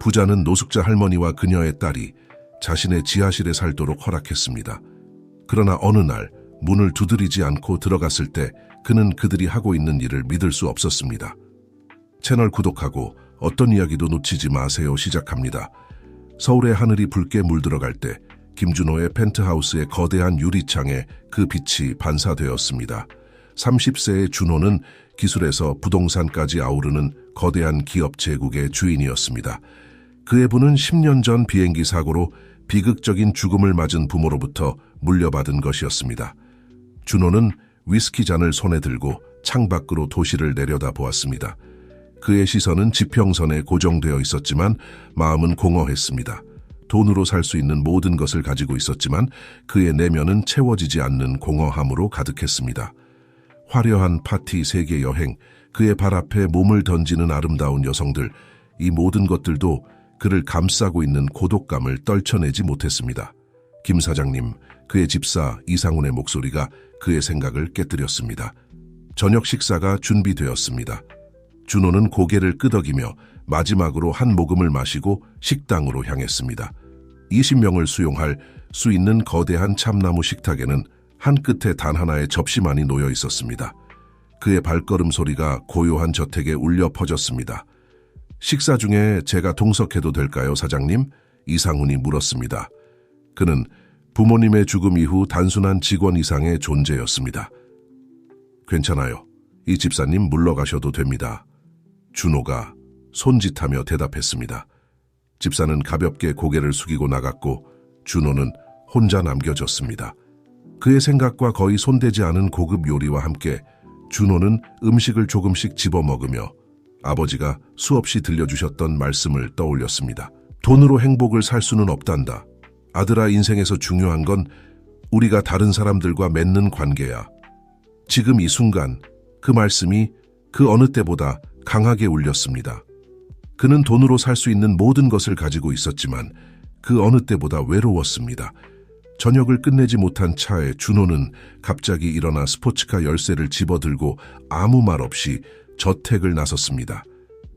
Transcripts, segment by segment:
부자는 노숙자 할머니와 그녀의 딸이 자신의 지하실에 살도록 허락했습니다. 그러나 어느 날 문을 두드리지 않고 들어갔을 때 그는 그들이 하고 있는 일을 믿을 수 없었습니다. 채널 구독하고 어떤 이야기도 놓치지 마세요. 시작합니다. 서울의 하늘이 붉게 물들어갈 때 김준호의 펜트하우스의 거대한 유리창에 그 빛이 반사되었습니다. 30세의 준호는 기술에서 부동산까지 아우르는 거대한 기업 제국의 주인이었습니다. 그의 부는 10년 전 비행기 사고로 비극적인 죽음을 맞은 부모로부터 물려받은 것이었습니다. 준호는 위스키 잔을 손에 들고 창밖으로 도시를 내려다보았습니다. 그의 시선은 지평선에 고정되어 있었지만 마음은 공허했습니다. 돈으로 살 수 있는 모든 것을 가지고 있었지만 그의 내면은 채워지지 않는 공허함으로 가득했습니다. 화려한 파티, 세계 여행, 그의 발 앞에 몸을 던지는 아름다운 여성들, 이 모든 것들도 그를 감싸고 있는 고독감을 떨쳐내지 못했습니다. 김 사장님, 그의 집사 이상훈의 목소리가 그의 생각을 깨뜨렸습니다. 저녁 식사가 준비되었습니다. 준호는 고개를 끄덕이며 마지막으로 한 모금을 마시고 식당으로 향했습니다. 20명을 수용할 수 있는 거대한 참나무 식탁에는 한 끝에 단 하나의 접시만이 놓여 있었습니다. 그의 발걸음 소리가 고요한 저택에 울려 퍼졌습니다. 식사 중에 제가 동석해도 될까요, 사장님? 이상훈이 물었습니다. 그는 부모님의 죽음 이후 단순한 직원 이상의 존재였습니다. 괜찮아요. 이 집사님 물러가셔도 됩니다. 준호가 손짓하며 대답했습니다. 집사는 가볍게 고개를 숙이고 나갔고 준호는 혼자 남겨졌습니다. 그의 생각과 거의 손대지 않은 고급 요리와 함께 준호는 음식을 조금씩 집어먹으며 아버지가 수없이 들려주셨던 말씀을 떠올렸습니다. 돈으로 행복을 살 수는 없단다. 아들아, 인생에서 중요한 건 우리가 다른 사람들과 맺는 관계야. 지금 이 순간 그 말씀이 그 어느 때보다 강하게 울렸습니다. 그는 돈으로 살 수 있는 모든 것을 가지고 있었지만 그 어느 때보다 외로웠습니다. 저녁을 끝내지 못한 차에 준호는 갑자기 일어나 스포츠카 열쇠를 집어들고 아무 말 없이 저택을 나섰습니다.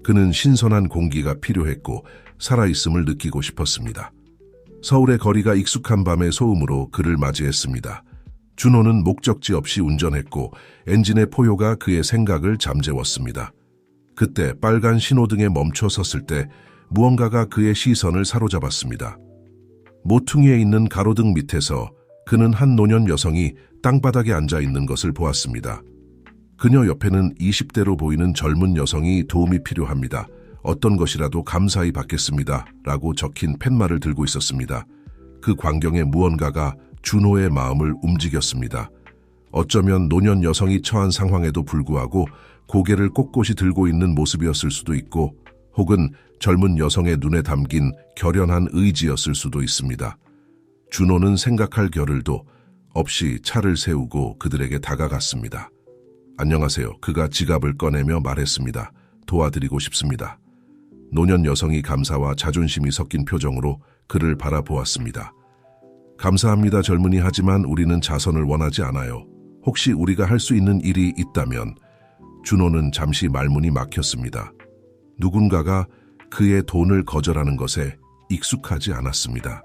그는 신선한 공기가 필요했고 살아있음을 느끼고 싶었습니다. 서울의 거리가 익숙한 밤의 소음으로 그를 맞이했습니다. 준호는 목적지 없이 운전했고 엔진의 포효가 그의 생각을 잠재웠습니다. 그때 빨간 신호등에 멈춰 섰을 때 무언가가 그의 시선을 사로잡았습니다. 모퉁이에 있는 가로등 밑에서 그는 한 노년 여성이 땅바닥에 앉아 있는 것을 보았습니다. 그녀 옆에는 20대로 보이는 젊은 여성이 도움이 필요합니다. 어떤 것이라도 감사히 받겠습니다. 라고 적힌 팻말을 들고 있었습니다. 그 광경에 무언가가 준호의 마음을 움직였습니다. 어쩌면 노년 여성이 처한 상황에도 불구하고 고개를 꼿꼿이 들고 있는 모습이었을 수도 있고 혹은 젊은 여성의 눈에 담긴 결연한 의지였을 수도 있습니다. 준호는 생각할 겨를도 없이 차를 세우고 그들에게 다가갔습니다. 안녕하세요. 그가 지갑을 꺼내며 말했습니다. 도와드리고 싶습니다. 노년 여성이 감사와 자존심이 섞인 표정으로 그를 바라보았습니다. 감사합니다, 젊은이. 하지만 우리는 자선을 원하지 않아요. 혹시 우리가 할 수 있는 일이 있다면. 준호는 잠시 말문이 막혔습니다. 누군가가 그의 돈을 거절하는 것에 익숙하지 않았습니다.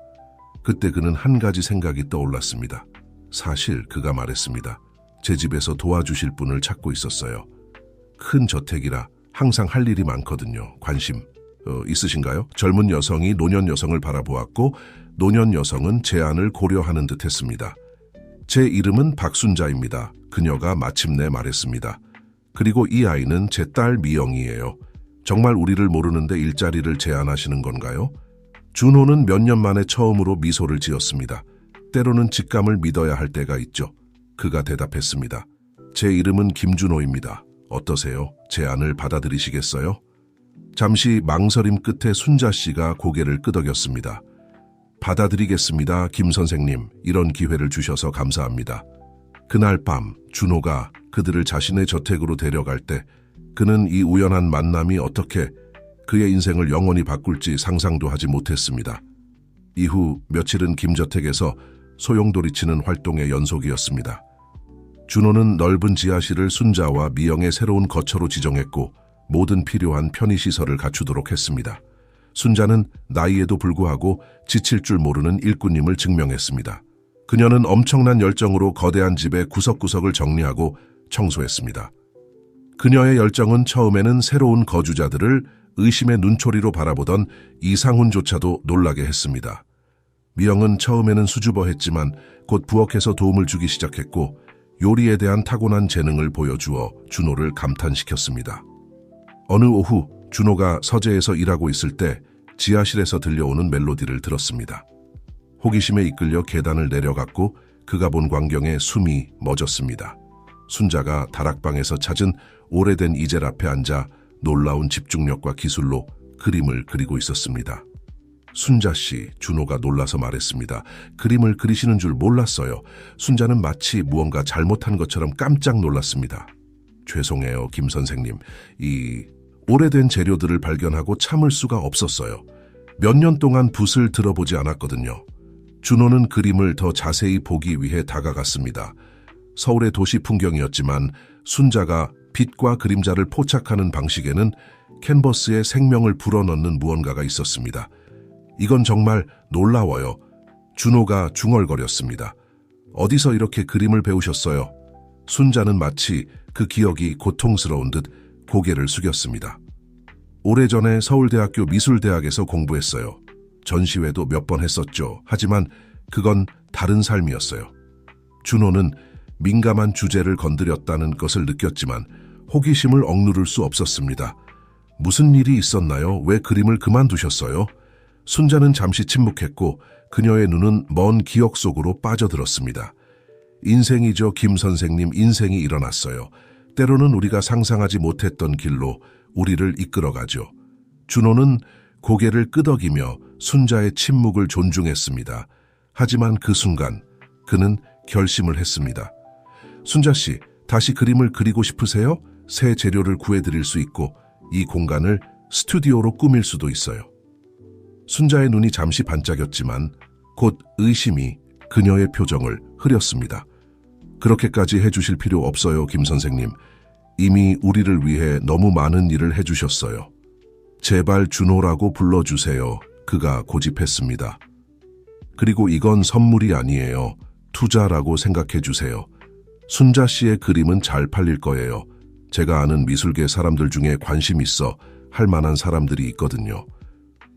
그때 그는 한 가지 생각이 떠올랐습니다. 사실 그가 말했습니다. 제 집에서 도와주실 분을 찾고 있었어요. 큰 저택이라 항상 할 일이 많거든요. 관심 있으신가요? 젊은 여성이 노년 여성을 바라보았고 노년 여성은 제안을 고려하는 듯 했습니다. 제 이름은 박순자입니다. 그녀가 마침내 말했습니다. 그리고 이 아이는 제 딸 미영이에요. 정말 우리를 모르는데 일자리를 제안하시는 건가요? 준호는 몇 년 만에 처음으로 미소를 지었습니다. 때로는 직감을 믿어야 할 때가 있죠. 그가 대답했습니다. 제 이름은 김준호입니다. 어떠세요? 제안을 받아들이시겠어요? 잠시 망설임 끝에 순자 씨가 고개를 끄덕였습니다. 받아들이겠습니다, 김 선생님. 이런 기회를 주셔서 감사합니다. 그날 밤 준호가 그들을 자신의 저택으로 데려갈 때 그는 이 우연한 만남이 어떻게 그의 인생을 영원히 바꿀지 상상도 하지 못했습니다. 이후 며칠은 김저택에서 소용돌이치는 활동의 연속이었습니다. 준호는 넓은 지하실을 순자와 미영의 새로운 거처로 지정했고 모든 필요한 편의시설을 갖추도록 했습니다. 순자는 나이에도 불구하고 지칠 줄 모르는 일꾼임을 증명했습니다. 그녀는 엄청난 열정으로 거대한 집의 구석구석을 정리하고 청소했습니다. 그녀의 열정은 처음에는 새로운 거주자들을 의심의 눈초리로 바라보던 이상훈조차도 놀라게 했습니다. 미영은 처음에는 수줍어했지만 곧 부엌에서 도움을 주기 시작했고 요리에 대한 타고난 재능을 보여주어 준호를 감탄시켰습니다. 어느 오후 준호가 서재에서 일하고 있을 때 지하실에서 들려오는 멜로디를 들었습니다. 호기심에 이끌려 계단을 내려갔고 그가 본 광경에 숨이 멎었습니다. 순자가 다락방에서 찾은 오래된 이젤 앞에 앉아 놀라운 집중력과 기술로 그림을 그리고 있었습니다. 순자 씨, 준호가 놀라서 말했습니다. 그림을 그리시는 줄 몰랐어요. 순자는 마치 무언가 잘못한 것처럼 깜짝 놀랐습니다. 죄송해요, 김 선생님. 이 오래된 재료들을 발견하고 참을 수가 없었어요. 몇 년 동안 붓을 들어보지 않았거든요. 준호는 그림을 더 자세히 보기 위해 다가갔습니다. 서울의 도시 풍경이었지만 순자가 빛과 그림자를 포착하는 방식에는 캔버스에 생명을 불어넣는 무언가가 있었습니다. 이건 정말 놀라워요. 준호가 중얼거렸습니다. 어디서 이렇게 그림을 배우셨어요? 순자는 마치 그 기억이 고통스러운 듯 고개를 숙였습니다. 오래전에 서울대학교 미술대학에서 공부했어요. 전시회도 몇 번 했었죠. 하지만 그건 다른 삶이었어요. 준호는 민감한 주제를 건드렸다는 것을 느꼈지만 호기심을 억누를 수 없었습니다. 무슨 일이 있었나요? 왜 그림을 그만두셨어요? 순자는 잠시 침묵했고 그녀의 눈은 먼 기억 속으로 빠져들었습니다. 인생이죠, 김 선생님. 인생이 일어났어요. 때로는 우리가 상상하지 못했던 길로 우리를 이끌어가죠. 준호는 고개를 끄덕이며 순자의 침묵을 존중했습니다. 하지만 그 순간 그는 결심을 했습니다. 순자 씨, 다시 그림을 그리고 싶으세요? 새 재료를 구해드릴 수 있고 이 공간을 스튜디오로 꾸밀 수도 있어요. 순자의 눈이 잠시 반짝였지만 곧 의심이 그녀의 표정을 흐렸습니다. 그렇게까지 해주실 필요 없어요, 김 선생님. 이미 우리를 위해 너무 많은 일을 해주셨어요. 제발 준호라고 불러주세요. 그가 고집했습니다. 그리고 이건 선물이 아니에요. 투자라고 생각해주세요. 순자 씨의 그림은 잘 팔릴 거예요. 제가 아는 미술계 사람들 중에 관심 있어 할 만한 사람들이 있거든요.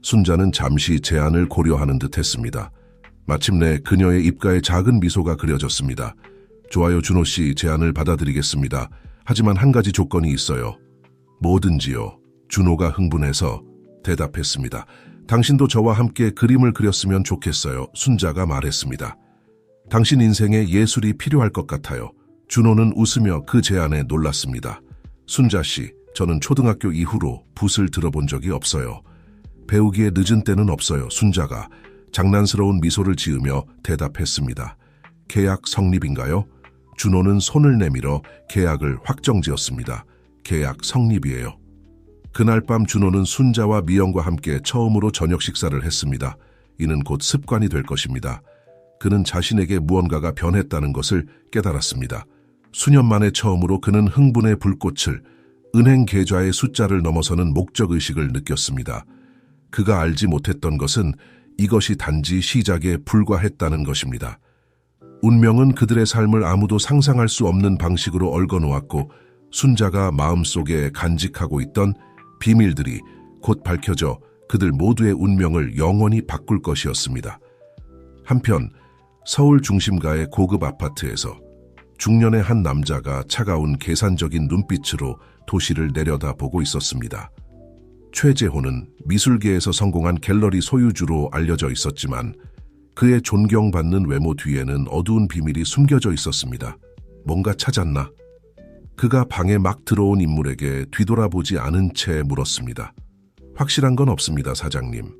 순자는 잠시 제안을 고려하는 듯 했습니다. 마침내 그녀의 입가에 작은 미소가 그려졌습니다. 좋아요, 준호 씨, 제안을 받아들이겠습니다. 하지만 한 가지 조건이 있어요. 뭐든지요. 준호가 흥분해서 대답했습니다. 당신도 저와 함께 그림을 그렸으면 좋겠어요. 순자가 말했습니다. 당신 인생에 예술이 필요할 것 같아요. 준호는 웃으며 그 제안에 놀랐습니다. 순자 씨, 저는 초등학교 이후로 붓을 들어본 적이 없어요. 배우기에 늦은 때는 없어요. 순자가 장난스러운 미소를 지으며 대답했습니다. 계약 성립인가요? 준호는 손을 내밀어 계약을 확정지었습니다. 계약 성립이에요. 그날 밤 준호는 순자와 미영과 함께 처음으로 저녁 식사를 했습니다. 이는 곧 습관이 될 것입니다. 그는 자신에게 무언가가 변했다는 것을 깨달았습니다. 수년 만에 처음으로 그는 흥분의 불꽃을, 은행 계좌의 숫자를 넘어서는 목적의식을 느꼈습니다. 그가 알지 못했던 것은 이것이 단지 시작에 불과했다는 것입니다. 운명은 그들의 삶을 아무도 상상할 수 없는 방식으로 얽어놓았고 순자가 마음속에 간직하고 있던 비밀들이 곧 밝혀져 그들 모두의 운명을 영원히 바꿀 것이었습니다. 한편 서울 중심가의 고급 아파트에서 중년의 한 남자가 차가운 계산적인 눈빛으로 도시를 내려다보고 있었습니다. 최재호는 미술계에서 성공한 갤러리 소유주로 알려져 있었지만 그의 존경받는 외모 뒤에는 어두운 비밀이 숨겨져 있었습니다. 뭔가 찾았나? 그가 방에 막 들어온 인물에게 뒤돌아보지 않은 채 물었습니다. 확실한 건 없습니다, 사장님.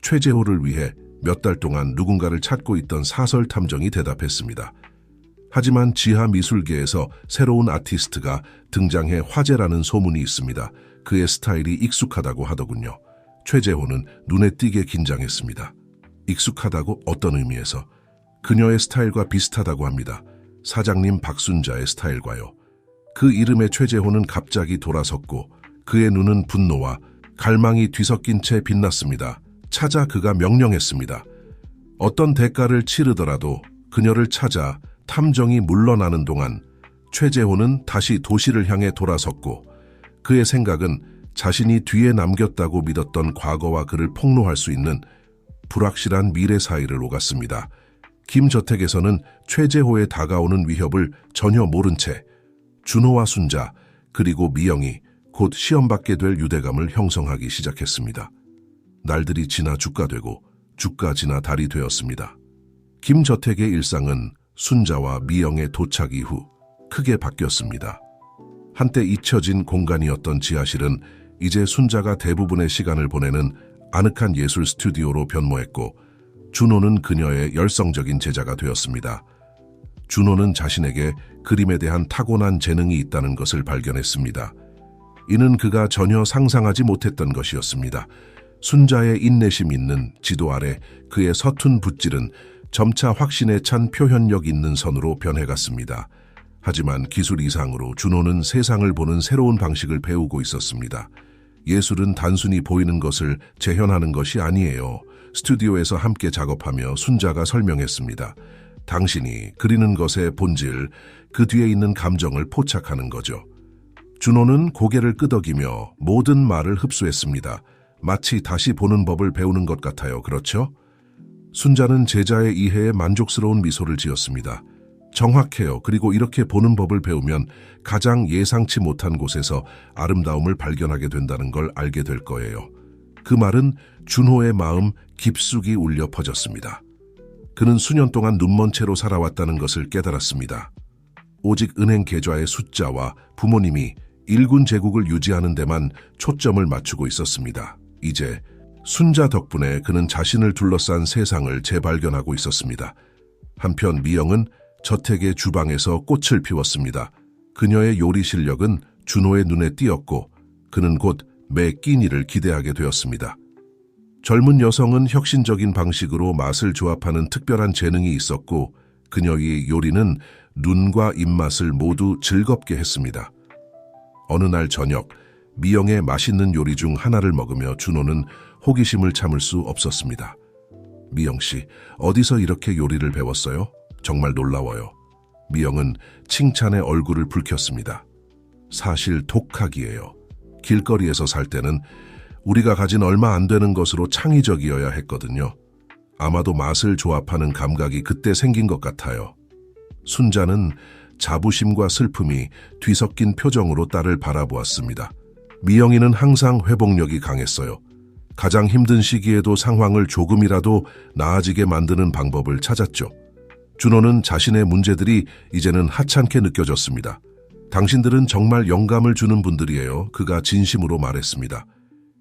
최재호를 위해 몇 달 동안 누군가를 찾고 있던 사설 탐정이 대답했습니다. 하지만 지하 미술계에서 새로운 아티스트가 등장해 화제라는 소문이 있습니다. 그의 스타일이 익숙하다고 하더군요. 최재호는 눈에 띄게 긴장했습니다. 익숙하다고 어떤 의미에서? 그녀의 스타일과 비슷하다고 합니다. 사장님 박순자의 스타일과요. 그 이름에 최재호는 갑자기 돌아섰고 그의 눈은 분노와 갈망이 뒤섞인 채 빛났습니다. 찾아 그가 명령했습니다. 어떤 대가를 치르더라도 그녀를 찾아 탐정이 물러나는 동안 최재호는 다시 도시를 향해 돌아섰고 그의 생각은 자신이 뒤에 남겼다고 믿었던 과거와 그를 폭로할 수 있는 불확실한 미래 사이를 오갔습니다. 김저택에서는 최재호의 다가오는 위협을 전혀 모른 채 준호와 순자 그리고 미영이 곧 시험받게 될 유대감을 형성하기 시작했습니다. 날들이 지나 주가 되고 주가 지나 달이 되었습니다. 김저택의 일상은 순자와 미영의 도착 이후 크게 바뀌었습니다. 한때 잊혀진 공간이었던 지하실은 이제 순자가 대부분의 시간을 보내는 아늑한 예술 스튜디오로 변모했고 준호는 그녀의 열성적인 제자가 되었습니다. 준호는 자신에게 그림에 대한 타고난 재능이 있다는 것을 발견했습니다. 이는 그가 전혀 상상하지 못했던 것이었습니다. 순자의 인내심 있는 지도 아래 그의 서툰 붓질은 점차 확신에 찬 표현력 있는 선으로 변해갔습니다. 하지만 기술 이상으로 준호는 세상을 보는 새로운 방식을 배우고 있었습니다. 예술은 단순히 보이는 것을 재현하는 것이 아니에요. 스튜디오에서 함께 작업하며 순자가 설명했습니다. 당신이 그리는 것의 본질, 그 뒤에 있는 감정을 포착하는 거죠. 준호는 고개를 끄덕이며 모든 말을 흡수했습니다. 마치 다시 보는 법을 배우는 것 같아요. 그렇죠? 순자는 제자의 이해에 만족스러운 미소를 지었습니다. 정확해요. 그리고 이렇게 보는 법을 배우면 가장 예상치 못한 곳에서 아름다움을 발견하게 된다는 걸 알게 될 거예요. 그 말은 준호의 마음 깊숙이 울려 퍼졌습니다. 그는 수년 동안 눈먼 채로 살아왔다는 것을 깨달았습니다. 오직 은행 계좌의 숫자와 부모님이 일군 제국을 유지하는 데만 초점을 맞추고 있었습니다. 이제 순자 덕분에 그는 자신을 둘러싼 세상을 재발견하고 있었습니다. 한편 미영은 저택의 주방에서 꽃을 피웠습니다. 그녀의 요리 실력은 준호의 눈에 띄었고 그는 곧 매 끼니를 기대하게 되었습니다. 젊은 여성은 혁신적인 방식으로 맛을 조합하는 특별한 재능이 있었고 그녀의 요리는 눈과 입맛을 모두 즐겁게 했습니다. 어느 날 저녁, 미영의 맛있는 요리 중 하나를 먹으며 준호는 호기심을 참을 수 없었습니다. 미영 씨, 어디서 이렇게 요리를 배웠어요? 정말 놀라워요. 미영은 칭찬에 얼굴을 붉혔습니다. 사실 독학이에요. 길거리에서 살 때는 우리가 가진 얼마 안 되는 것으로 창의적이어야 했거든요. 아마도 맛을 조합하는 감각이 그때 생긴 것 같아요. 순자는 자부심과 슬픔이 뒤섞인 표정으로 딸을 바라보았습니다. 미영이는 항상 회복력이 강했어요. 가장 힘든 시기에도 상황을 조금이라도 나아지게 만드는 방법을 찾았죠. 준호는 자신의 문제들이 이제는 하찮게 느껴졌습니다. 당신들은 정말 영감을 주는 분들이에요. 그가 진심으로 말했습니다.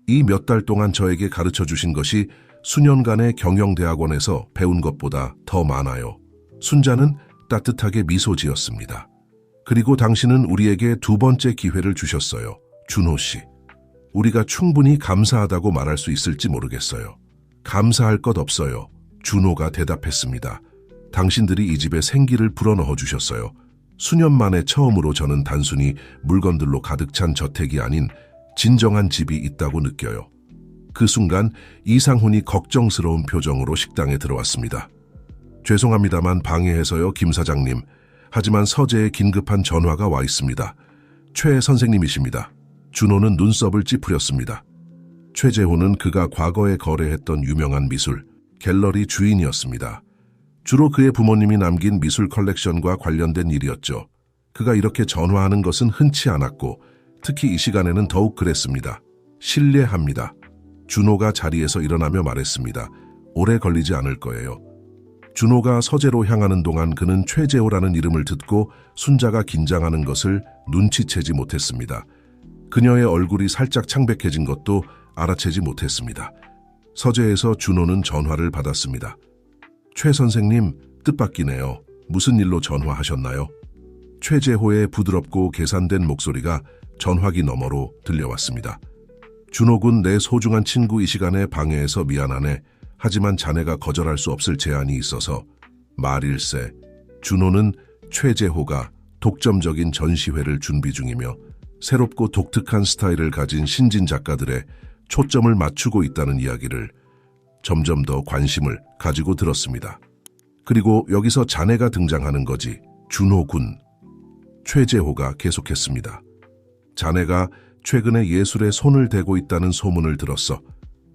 이 몇 달 동안 저에게 가르쳐 주신 것이 수년간의 경영대학원에서 배운 것보다 더 많아요. 순자는 따뜻하게 미소 지었습니다. 그리고 당신은 우리에게 두 번째 기회를 주셨어요. 준호 씨. 우리가 충분히 감사하다고 말할 수 있을지 모르겠어요. 감사할 것 없어요. 준호가 대답했습니다. 당신들이 이 집에 생기를 불어넣어 주셨어요. 수년 만에 처음으로 저는 단순히 물건들로 가득 찬 저택이 아닌 진정한 집이 있다고 느껴요. 그 순간 이상훈이 걱정스러운 표정으로 식당에 들어왔습니다. 죄송합니다만 방해해서요, 김 사장님. 하지만 서재에 긴급한 전화가 와 있습니다. 최 선생님이십니다. 준호는 눈썹을 찌푸렸습니다. 최재호는 그가 과거에 거래했던 유명한 미술, 갤러리 주인이었습니다. 주로 그의 부모님이 남긴 미술 컬렉션과 관련된 일이었죠. 그가 이렇게 전화하는 것은 흔치 않았고 특히 이 시간에는 더욱 그랬습니다. 실례합니다. 준호가 자리에서 일어나며 말했습니다. 오래 걸리지 않을 거예요. 준호가 서재로 향하는 동안 그는 최재호라는 이름을 듣고 순자가 긴장하는 것을 눈치채지 못했습니다. 그녀의 얼굴이 살짝 창백해진 것도 알아채지 못했습니다. 서재에서 준호는 전화를 받았습니다. 최 선생님, 뜻밖이네요. 무슨 일로 전화하셨나요? 최재호의 부드럽고 계산된 목소리가 전화기 너머로 들려왔습니다. 준호군, 내 소중한 친구, 이 시간에 방해해서 미안하네. 하지만 자네가 거절할 수 없을 제안이 있어서. 말일세. 준호는 최재호가 독점적인 전시회를 준비 중이며 새롭고 독특한 스타일을 가진 신진 작가들의 초점을 맞추고 있다는 이야기를 점점 더 관심을 가지고 들었습니다. 그리고 여기서 자네가 등장하는 거지. 준호 군. 최재호가 계속했습니다. 자네가 최근에 예술에 손을 대고 있다는 소문을 들었어.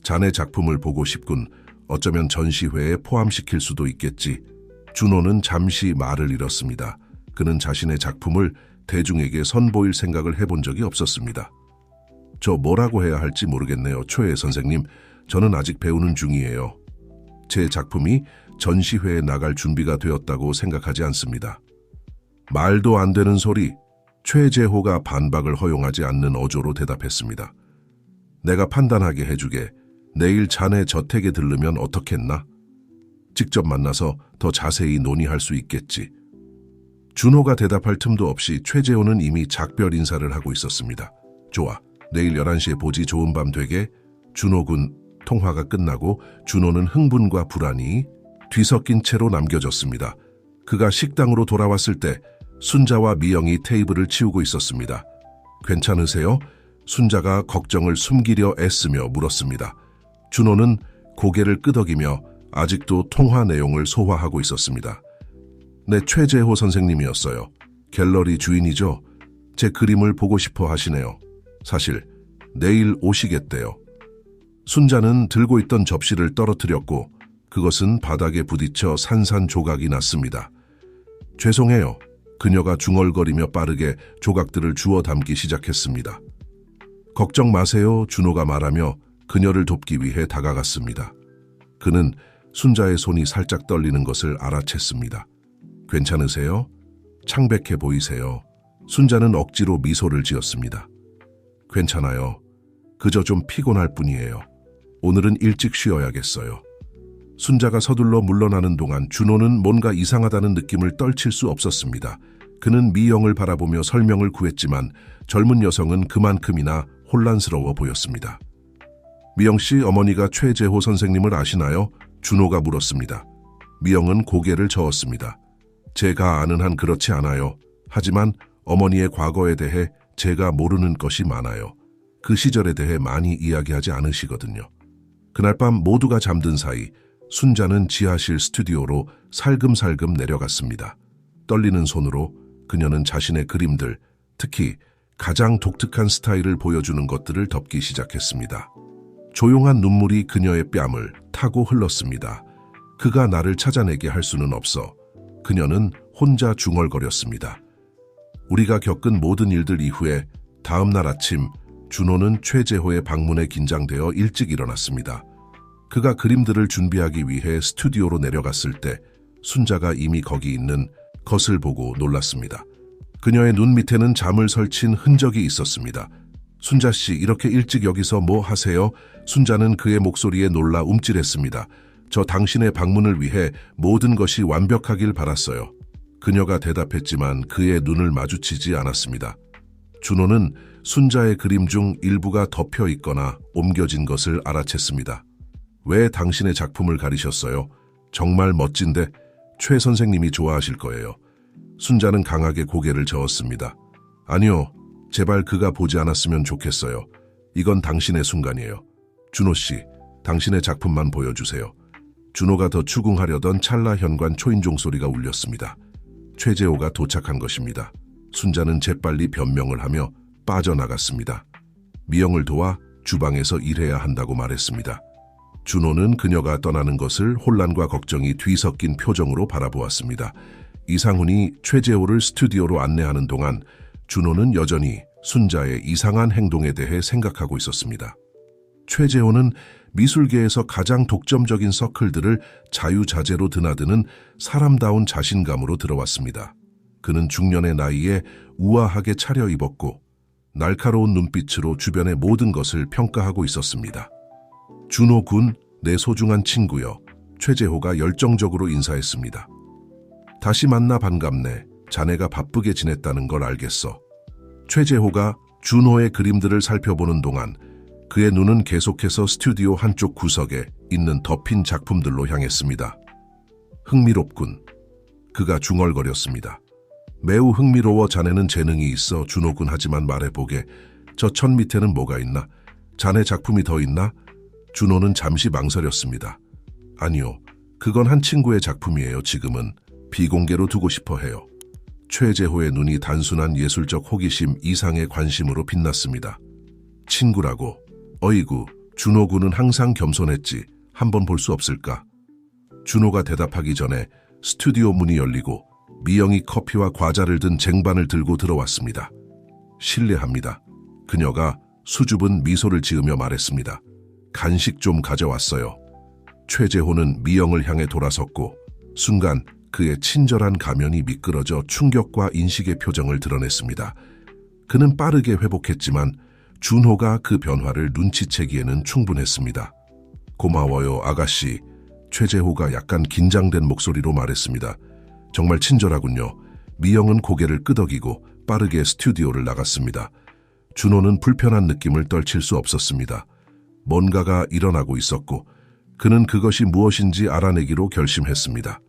자네 작품을 보고 싶군. 어쩌면 전시회에 포함시킬 수도 있겠지. 준호는 잠시 말을 잃었습니다. 그는 자신의 작품을 대중에게 선보일 생각을 해본 적이 없었습니다. 저 뭐라고 해야 할지 모르겠네요. 최 선생님, 저는 아직 배우는 중이에요. 제 작품이 전시회에 나갈 준비가 되었다고 생각하지 않습니다. 말도 안 되는 소리. 최재호가 반박을 허용하지 않는 어조로 대답했습니다. 내가 판단하게 해주게. 내일 자네 저택에 들르면 어떻겠나? 직접 만나서 더 자세히 논의할 수 있겠지. 준호가 대답할 틈도 없이 최재호는 이미 작별 인사를 하고 있었습니다. 좋아. 내일 11시에 보지. 좋은 밤 되게. 준호군. 통화가 끝나고 준호는 흥분과 불안이 뒤섞인 채로 남겨졌습니다. 그가 식당으로 돌아왔을 때 순자와 미영이 테이블을 치우고 있었습니다. 괜찮으세요? 순자가 걱정을 숨기려 애쓰며 물었습니다. 준호는 고개를 끄덕이며 아직도 통화 내용을 소화하고 있었습니다. 네, 최재호 선생님이었어요. 갤러리 주인이죠. 제 그림을 보고 싶어 하시네요. 사실 내일 오시겠대요. 순자는 들고 있던 접시를 떨어뜨렸고 그것은 바닥에 부딪혀 산산조각이 났습니다. 죄송해요. 그녀가 중얼거리며 빠르게 조각들을 주워 담기 시작했습니다. 걱정 마세요. 준호가 말하며 그녀를 돕기 위해 다가갔습니다. 그는 순자의 손이 살짝 떨리는 것을 알아챘습니다. 괜찮으세요? 창백해 보이세요. 순자는 억지로 미소를 지었습니다. 괜찮아요. 그저 좀 피곤할 뿐이에요. 오늘은 일찍 쉬어야겠어요. 순자가 서둘러 물러나는 동안 준호는 뭔가 이상하다는 느낌을 떨칠 수 없었습니다. 그는 미영을 바라보며 설명을 구했지만 젊은 여성은 그만큼이나 혼란스러워 보였습니다. 미영 씨, 어머니가 최재호 선생님을 아시나요? 준호가 물었습니다. 미영은 고개를 저었습니다. 제가 아는 한 그렇지 않아요. 하지만 어머니의 과거에 대해 제가 모르는 것이 많아요. 그 시절에 대해 많이 이야기하지 않으시거든요. 그날 밤 모두가 잠든 사이 순자는 지하실 스튜디오로 살금살금 내려갔습니다. 떨리는 손으로 그녀는 자신의 그림들, 특히 가장 독특한 스타일을 보여주는 것들을 덮기 시작했습니다. 조용한 눈물이 그녀의 뺨을 타고 흘렀습니다. 그가 나를 찾아내게 할 수는 없어. 그녀는 혼자 중얼거렸습니다. 우리가 겪은 모든 일들 이후에 다음 날 아침 준호는 최재호의 방문에 긴장되어 일찍 일어났습니다. 그가 그림들을 준비하기 위해 스튜디오로 내려갔을 때 순자가 이미 거기 있는 것을 보고 놀랐습니다. 그녀의 눈 밑에는 잠을 설친 흔적이 있었습니다. 순자 씨, 이렇게 일찍 여기서 뭐 하세요? 순자는 그의 목소리에 놀라 움찔했습니다. 저 당신의 방문을 위해 모든 것이 완벽하길 바랐어요. 그녀가 대답했지만 그의 눈을 마주치지 않았습니다. 준호는 순자의 그림 중 일부가 덮여 있거나 옮겨진 것을 알아챘습니다. 왜 당신의 작품을 가리셨어요? 정말 멋진데 최 선생님이 좋아하실 거예요. 순자는 강하게 고개를 저었습니다. 아니요, 제발 그가 보지 않았으면 좋겠어요. 이건 당신의 순간이에요. 준호 씨, 당신의 작품만 보여주세요. 준호가 더 추궁하려던 찰나 현관 초인종 소리가 울렸습니다. 최재호가 도착한 것입니다. 순자는 재빨리 변명을 하며 빠져나갔습니다. 미영을 도와 주방에서 일해야 한다고 말했습니다. 준호는 그녀가 떠나는 것을 혼란과 걱정이 뒤섞인 표정으로 바라보았습니다. 이상훈이 최재호를 스튜디오로 안내하는 동안 준호는 여전히 순자의 이상한 행동에 대해 생각하고 있었습니다. 최재호는 미술계에서 가장 독점적인 서클들을 자유자재로 드나드는 사람다운 자신감으로 들어왔습니다. 그는 중년의 나이에 우아하게 차려입었고 날카로운 눈빛으로 주변의 모든 것을 평가하고 있었습니다. 준호 군, 내 소중한 친구여. 최재호가 열정적으로 인사했습니다. 다시 만나 반갑네. 자네가 바쁘게 지냈다는 걸 알겠어. 최재호가 준호의 그림들을 살펴보는 동안 그의 눈은 계속해서 스튜디오 한쪽 구석에 있는 덮인 작품들로 향했습니다. 흥미롭군. 그가 중얼거렸습니다. 매우 흥미로워. 자네는 재능이 있어. 준호군, 하지만 말해보게. 저 천 밑에는 뭐가 있나? 자네 작품이 더 있나? 준호는 잠시 망설였습니다. 아니요. 그건 한 친구의 작품이에요. 지금은 비공개로 두고 싶어 해요. 최재호의 눈이 단순한 예술적 호기심 이상의 관심으로 빛났습니다. 친구라고. 어이구, 준호 군은 항상 겸손했지. 한번 볼 수 없을까? 준호가 대답하기 전에 스튜디오 문이 열리고 미영이 커피와 과자를 든 쟁반을 들고 들어왔습니다. 실례합니다. 그녀가 수줍은 미소를 지으며 말했습니다. 간식 좀 가져왔어요. 최재호는 미영을 향해 돌아섰고 순간 그의 친절한 가면이 미끄러져 충격과 인식의 표정을 드러냈습니다. 그는 빠르게 회복했지만 준호가 그 변화를 눈치채기에는 충분했습니다. 고마워요, 아가씨. 최재호가 약간 긴장된 목소리로 말했습니다. 정말 친절하군요. 미영은 고개를 끄덕이고 빠르게 스튜디오를 나갔습니다. 준호는 불편한 느낌을 떨칠 수 없었습니다. 뭔가가 일어나고 있었고 그는 그것이 무엇인지 알아내기로 결심했습니다.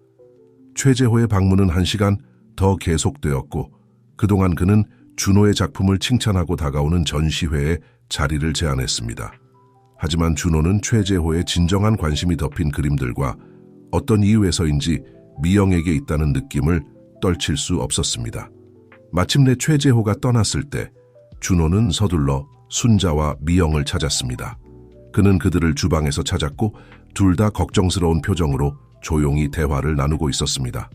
최재호의 방문은 1시간 더 계속되었고 그동안 그는 준호의 작품을 칭찬하고 다가오는 전시회에 자리를 제안했습니다. 하지만 준호는 최재호의 진정한 관심이 덮인 그림들과 어떤 이유에서인지 미영에게 있다는 느낌을 떨칠 수 없었습니다. 마침내 최재호가 떠났을 때 준호는 서둘러 순자와 미영을 찾았습니다. 그는 그들을 주방에서 찾았고 둘 다 걱정스러운 표정으로 조용히 대화를 나누고 있었습니다.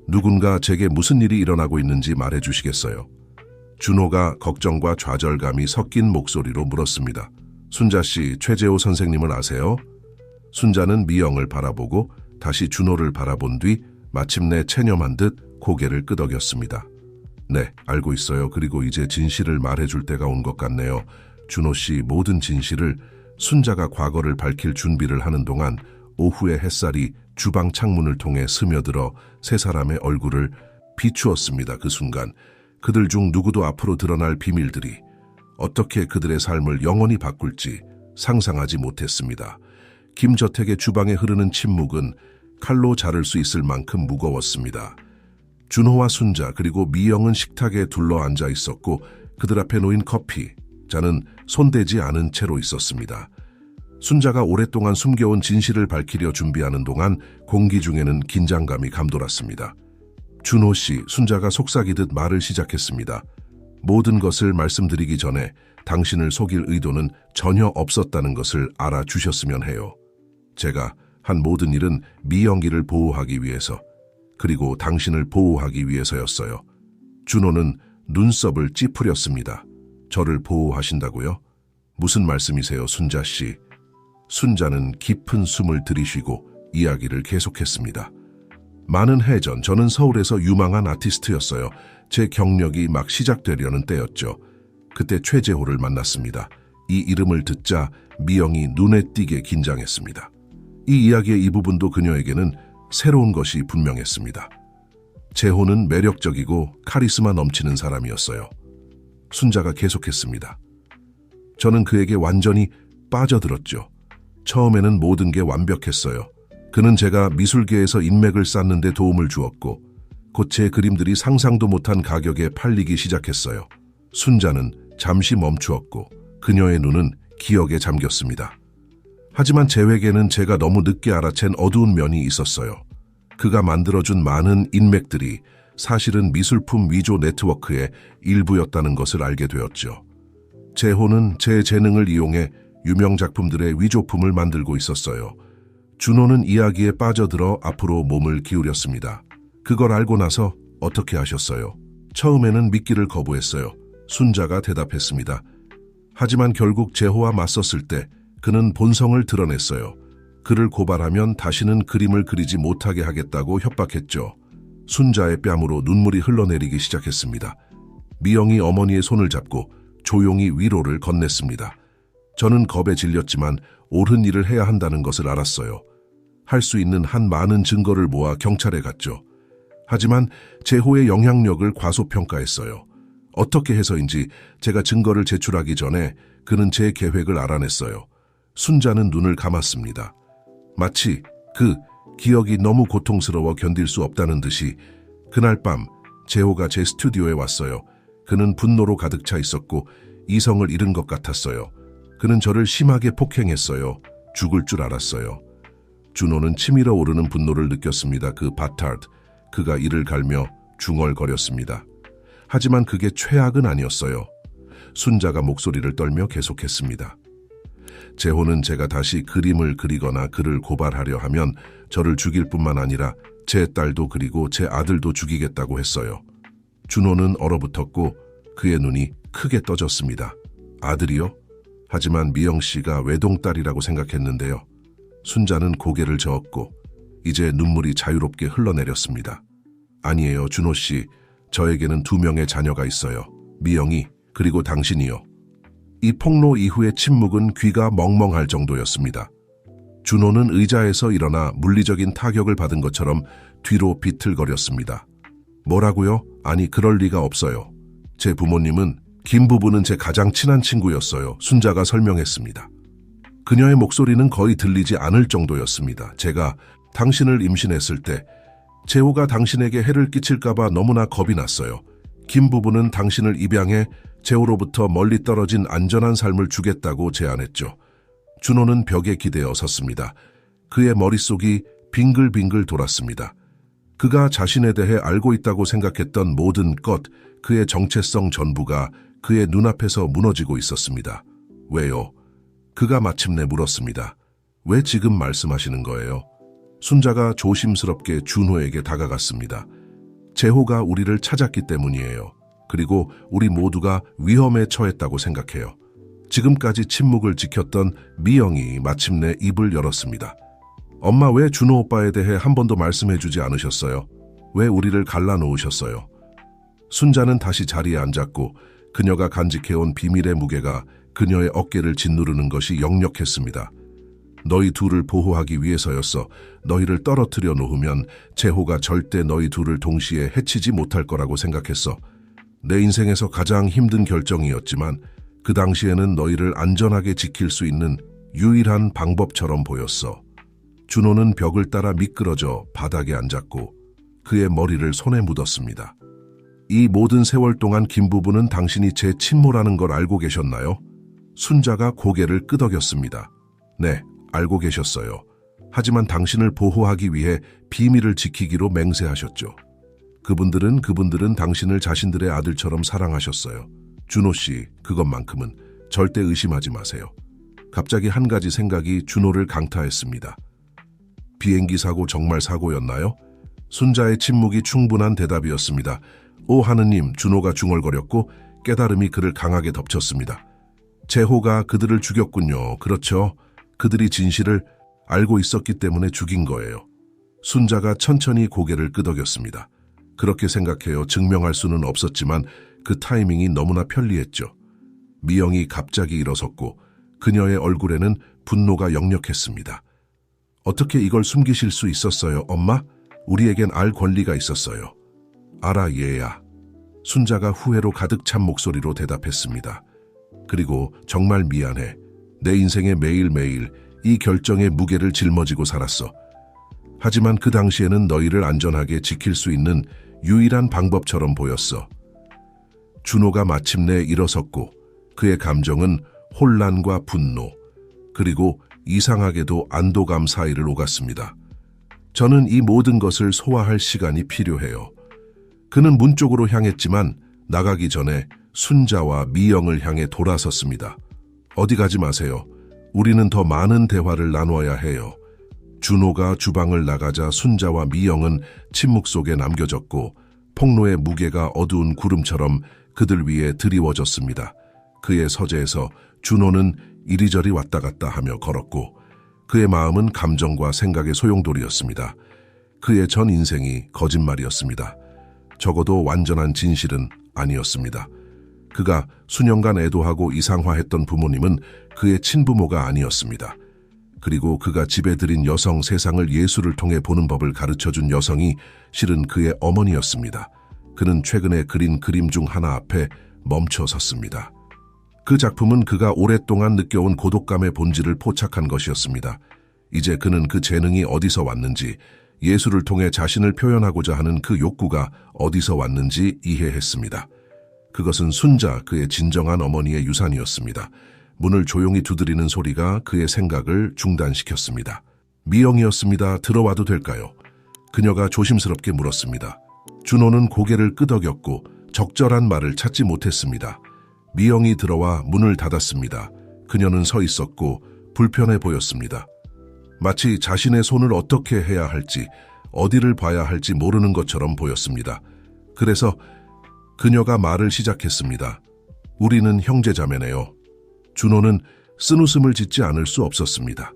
누군가 제게 무슨 일이 일어나고 있는지 말해주시겠어요? 준호가 걱정과 좌절감이 섞인 목소리로 물었습니다. 순자 씨, 최재호 선생님을 아세요? 순자는 미영을 바라보고 다시 준호를 바라본 뒤 마침내 체념한 듯 고개를 끄덕였습니다. 네, 알고 있어요. 그리고 이제 진실을 말해줄 때가 온 것 같네요. 준호 씨, 모든 진실을. 순자가 과거를 밝힐 준비를 하는 동안 오후의 햇살이 주방 창문을 통해 스며들어 세 사람의 얼굴을 비추었습니다. 그 순간 그들 중 누구도 앞으로 드러날 비밀들이 어떻게 그들의 삶을 영원히 바꿀지 상상하지 못했습니다. 김저택의 주방에 흐르는 침묵은 칼로 자를 수 있을 만큼 무거웠습니다. 준호와 순자 그리고 미영은 식탁에 둘러앉아 있었고 그들 앞에 놓인 커피, 잔은 손대지 않은 채로 있었습니다. 순자가 오랫동안 숨겨온 진실을 밝히려 준비하는 동안 공기 중에는 긴장감이 감돌았습니다. 준호 씨, 순자가 속삭이듯 말을 시작했습니다. 모든 것을 말씀드리기 전에 당신을 속일 의도는 전혀 없었다는 것을 알아주셨으면 해요. 제가 한 모든 일은 미영이를 보호하기 위해서, 그리고 당신을 보호하기 위해서였어요. 준호는 눈썹을 찌푸렸습니다. 저를 보호하신다고요? 무슨 말씀이세요, 순자 씨? 순자는 깊은 숨을 들이쉬고 이야기를 계속했습니다. 많은 해 전 저는 서울에서 유망한 아티스트였어요. 제 경력이 막 시작되려는 때였죠. 그때 최재호를 만났습니다. 이 이름을 듣자 미영이 눈에 띄게 긴장했습니다. 이 이야기의 이 부분도 그녀에게는 새로운 것이 분명했습니다. 재호는 매력적이고 카리스마 넘치는 사람이었어요. 순자가 계속했습니다. 저는 그에게 완전히 빠져들었죠. 처음에는 모든 게 완벽했어요. 그는 제가 미술계에서 인맥을 쌓는 데 도움을 주었고 곧 제 그림들이 상상도 못한 가격에 팔리기 시작했어요. 순자는 잠시 멈추었고 그녀의 눈은 기억에 잠겼습니다. 하지만 제에게는 제가 너무 늦게 알아챈 어두운 면이 있었어요. 그가 만들어준 많은 인맥들이 사실은 미술품 위조 네트워크의 일부였다는 것을 알게 되었죠. 재호는 제 재능을 이용해 유명 작품들의 위조품을 만들고 있었어요. 준호는 이야기에 빠져들어 앞으로 몸을 기울였습니다. 그걸 알고 나서 어떻게 하셨어요? 처음에는 믿기를 거부했어요. 순자가 대답했습니다. 하지만 결국 재호와 맞섰을 때 그는 본성을 드러냈어요. 그를 고발하면 다시는 그림을 그리지 못하게 하겠다고 협박했죠. 순자의 뺨으로 눈물이 흘러내리기 시작했습니다. 미영이 어머니의 손을 잡고 조용히 위로를 건넸습니다. 저는 겁에 질렸지만 옳은 일을 해야 한다는 것을 알았어요. 할 수 있는 한 많은 증거를 모아 경찰에 갔죠. 하지만 재호의 영향력을 과소평가했어요. 어떻게 해서인지 제가 증거를 제출하기 전에 그는 제 계획을 알아냈어요. 순자는 눈을 감았습니다. 마치 그 기억이 너무 고통스러워 견딜 수 없다는 듯이 그날 밤 재호가 제 스튜디오에 왔어요. 그는 분노로 가득 차 있었고 이성을 잃은 것 같았어요. 그는 저를 심하게 폭행했어요. 죽을 줄 알았어요. 준호는 치밀어 오르는 분노를 느꼈습니다. 그 바타르드, 그가 이를 갈며 중얼거렸습니다. 하지만 그게 최악은 아니었어요. 순자가 목소리를 떨며 계속했습니다. 제호는 제가 다시 그림을 그리거나 그를 고발하려 하면 저를 죽일 뿐만 아니라 제 딸도 그리고 제 아들도 죽이겠다고 했어요. 준호는 얼어붙었고 그의 눈이 크게 떠졌습니다. 아들이요? 하지만 미영 씨가 외동딸이라고 생각했는데요. 순자는 고개를 저었고 이제 눈물이 자유롭게 흘러내렸습니다. 아니에요, 준호 씨. 저에게는 2명의 자녀가 있어요. 미영이, 그리고 당신이요. 이 폭로 이후의 침묵은 귀가 멍멍할 정도였습니다. 준호는 의자에서 일어나 물리적인 타격을 받은 것처럼 뒤로 비틀거렸습니다. 뭐라고요? 아니, 그럴 리가 없어요. 제 부모님은, 김 부부는 제 가장 친한 친구였어요. 순자가 설명했습니다. 그녀의 목소리는 거의 들리지 않을 정도였습니다. 제가 당신을 임신했을 때 제호가 당신에게 해를 끼칠까봐 너무나 겁이 났어요. 김 부부는 당신을 입양해 제호로부터 멀리 떨어진 안전한 삶을 주겠다고 제안했죠. 준호는 벽에 기대어 섰습니다. 그의 머릿속이 빙글빙글 돌았습니다. 그가 자신에 대해 알고 있다고 생각했던 모든 것, 그의 정체성 전부가 그의 눈앞에서 무너지고 있었습니다. 왜요? 그가 마침내 물었습니다. 왜 지금 말씀하시는 거예요? 순자가 조심스럽게 준호에게 다가갔습니다. 제호가 우리를 찾았기 때문이에요. 그리고 우리 모두가 위험에 처했다고 생각해요. 지금까지 침묵을 지켰던 미영이 마침내 입을 열었습니다. 엄마, 왜 준호 오빠에 대해 한 번도 말씀해주지 않으셨어요? 왜 우리를 갈라놓으셨어요? 순자는 다시 자리에 앉았고 그녀가 간직해온 비밀의 무게가 그녀의 어깨를 짓누르는 것이 역력했습니다. 너희 둘을 보호하기 위해서였어. 너희를 떨어뜨려 놓으면 제호가 절대 너희 둘을 동시에 해치지 못할 거라고 생각했어. 내 인생에서 가장 힘든 결정이었지만 그 당시에는 너희를 안전하게 지킬 수 있는 유일한 방법처럼 보였어. 준호는 벽을 따라 미끄러져 바닥에 앉았고 그의 머리를 손에 묻었습니다. 이 모든 세월 동안 김 부부는 당신이 제 친모라는 걸 알고 계셨나요? 순자가 고개를 끄덕였습니다. 네, 알고 계셨어요. 하지만 당신을 보호하기 위해 비밀을 지키기로 맹세하셨죠. 그분들은 당신을 자신들의 아들처럼 사랑하셨어요. 준호 씨, 그것만큼은 절대 의심하지 마세요. 갑자기 한 가지 생각이 준호를 강타했습니다. 비행기 사고 정말 사고였나요? 순자의 침묵이 충분한 대답이었습니다. 오 하느님, 준호가 중얼거렸고 깨달음이 그를 강하게 덮쳤습니다. 제호가 그들을 죽였군요. 그렇죠. 그들이 진실을 알고 있었기 때문에 죽인 거예요. 순자가 천천히 고개를 끄덕였습니다. 그렇게 생각해요. 증명할 수는 없었지만 그 타이밍이 너무나 편리했죠. 미영이 갑자기 일어섰고 그녀의 얼굴에는 분노가 역력했습니다. 어떻게 이걸 숨기실 수 있었어요, 엄마? 우리에겐 알 권리가 있었어요. 알아, 얘야. 순자가 후회로 가득 찬 목소리로 대답했습니다. 그리고 정말 미안해. 내 인생의 매일매일 이 결정의 무게를 짊어지고 살았어. 하지만 그 당시에는 너희를 안전하게 지킬 수 있는 유일한 방법처럼 보였어. 준호가 마침내 일어섰고 그의 감정은 혼란과 분노, 그리고 이상하게도 안도감 사이를 오갔습니다. 저는 이 모든 것을 소화할 시간이 필요해요. 그는 문 쪽으로 향했지만 나가기 전에 순자와 미영을 향해 돌아섰습니다. 어디 가지 마세요. 우리는 더 많은 대화를 나누어야 해요. 준호가 주방을 나가자 순자와 미영은 침묵 속에 남겨졌고 폭로의 무게가 어두운 구름처럼 그들 위에 드리워졌습니다. 그의 서재에서 준호는 이리저리 왔다 갔다 하며 걸었고 그의 마음은 감정과 생각의 소용돌이였습니다. 그의 전 인생이 거짓말이었습니다. 적어도 완전한 진실은 아니었습니다. 그가 수년간 애도하고 이상화했던 부모님은 그의 친부모가 아니었습니다. 그리고 그가 집에 들인 여성, 세상을 예술을 통해 보는 법을 가르쳐준 여성이 실은 그의 어머니였습니다. 그는 최근에 그린 그림 중 하나 앞에 멈춰 섰습니다. 그 작품은 그가 오랫동안 느껴온 고독감의 본질을 포착한 것이었습니다. 이제 그는 그 재능이 어디서 왔는지, 예술을 통해 자신을 표현하고자 하는 그 욕구가 어디서 왔는지 이해했습니다. 그것은 순자, 그의 진정한 어머니의 유산이었습니다. 문을 조용히 두드리는 소리가 그의 생각을 중단시켰습니다. 미영이었습니다. 들어와도 될까요? 그녀가 조심스럽게 물었습니다. 준호는 고개를 끄덕였고 적절한 말을 찾지 못했습니다. 미영이 들어와 문을 닫았습니다. 그녀는 서 있었고 불편해 보였습니다. 마치 자신의 손을 어떻게 해야 할지, 어디를 봐야 할지 모르는 것처럼 보였습니다. 그래서 그녀가 말을 시작했습니다. 우리는 형제자매네요. 준호는 쓴웃음을 짓지 않을 수 없었습니다.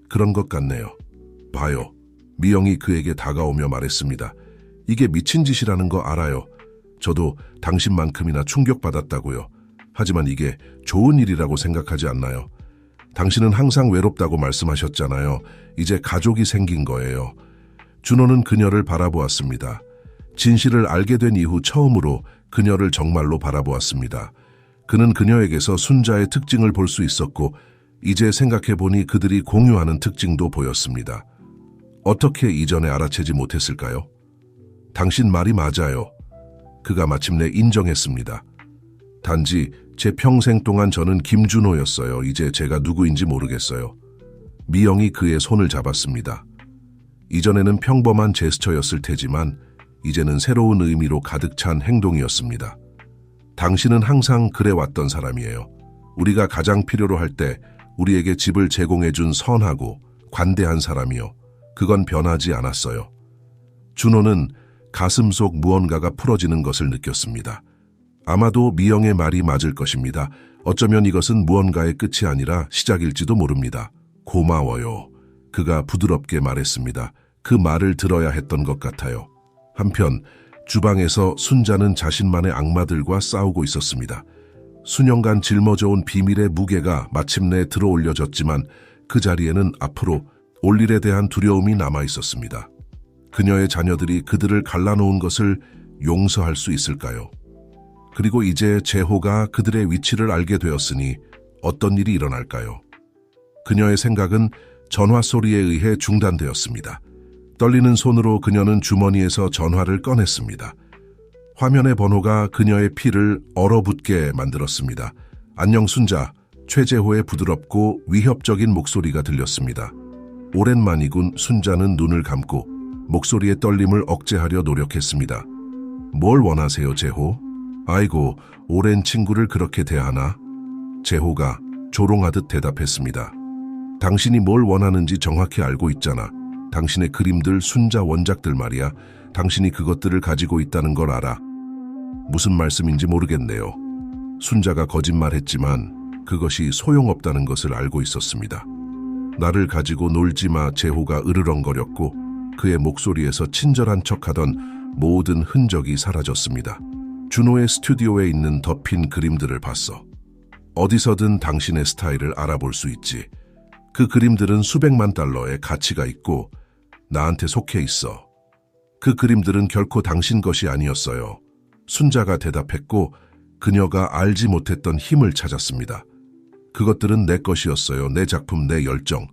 그런 것 같네요. 봐요. 미영이 그에게 다가오며 말했습니다. 이게 미친 짓이라는 거 알아요. 저도 당신만큼이나 충격받았다고요. 하지만 이게 좋은 일이라고 생각하지 않나요? 당신은 항상 외롭다고 말씀하셨잖아요. 이제 가족이 생긴 거예요. 준호는 그녀를 바라보았습니다. 진실을 알게 된 이후 처음으로 그녀를 정말로 바라보았습니다. 그는 그녀에게서 순자의 특징을 볼 수 있었고 이제 생각해보니 그들이 공유하는 특징도 보였습니다. 어떻게 이전에 알아채지 못했을까요? 당신 말이 맞아요. 그가 마침내 인정했습니다. 단지 제 평생 동안 저는 김준호였어요. 이제 제가 누구인지 모르겠어요. 미영이 그의 손을 잡았습니다. 이전에는 평범한 제스처였을 테지만 이제는 새로운 의미로 가득 찬 행동이었습니다. 당신은 항상 그래왔던 사람이에요. 우리가 가장 필요로 할 때 우리에게 집을 제공해준 선하고 관대한 사람이요. 그건 변하지 않았어요. 준호는 가슴 속 무언가가 풀어지는 것을 느꼈습니다. 아마도 미영의 말이 맞을 것입니다. 어쩌면 이것은 무언가의 끝이 아니라 시작일지도 모릅니다. 고마워요. 그가 부드럽게 말했습니다. 그 말을 들어야 했던 것 같아요. 한편 주방에서 순자는 자신만의 악마들과 싸우고 있었습니다. 수년간 짊어져온 비밀의 무게가 마침내 들어올려졌지만 그 자리에는 앞으로 올 일에 대한 두려움이 남아 있었습니다. 그녀의 자녀들이 그들을 갈라놓은 것을 용서할 수 있을까요? 그리고 이제 재호가 그들의 위치를 알게 되었으니 어떤 일이 일어날까요? 그녀의 생각은 전화 소리에 의해 중단되었습니다. 떨리는 손으로 그녀는 주머니에서 전화를 꺼냈습니다. 화면의 번호가 그녀의 피를 얼어붙게 만들었습니다. 안녕 순자, 최재호의 부드럽고 위협적인 목소리가 들렸습니다. 오랜만이군. 순자는 눈을 감고 목소리의 떨림을 억제하려 노력했습니다. 뭘 원하세요, 재호? 아이고, 오랜 친구를 그렇게 대하나? 재호가 조롱하듯 대답했습니다. 당신이 뭘 원하는지 정확히 알고 있잖아. 당신의 그림들, 순자 원작들 말이야. 당신이 그것들을 가지고 있다는 걸 알아. 무슨 말씀인지 모르겠네요. 순자가 거짓말했지만 그것이 소용없다는 것을 알고 있었습니다. 나를 가지고 놀지 마. 재호가 으르렁거렸고 그의 목소리에서 친절한 척하던 모든 흔적이 사라졌습니다. 준호의 스튜디오에 있는 덮인 그림들을 봤어. 어디서든 당신의 스타일을 알아볼 수 있지. 그 그림들은 수백만 달러의 가치가 있고 나한테 속해 있어. 그 그림들은 결코 당신 것이 아니었어요. 순자가 대답했고 그녀가 알지 못했던 힘을 찾았습니다. 그것들은 내 것이었어요. 내 작품, 내 열정.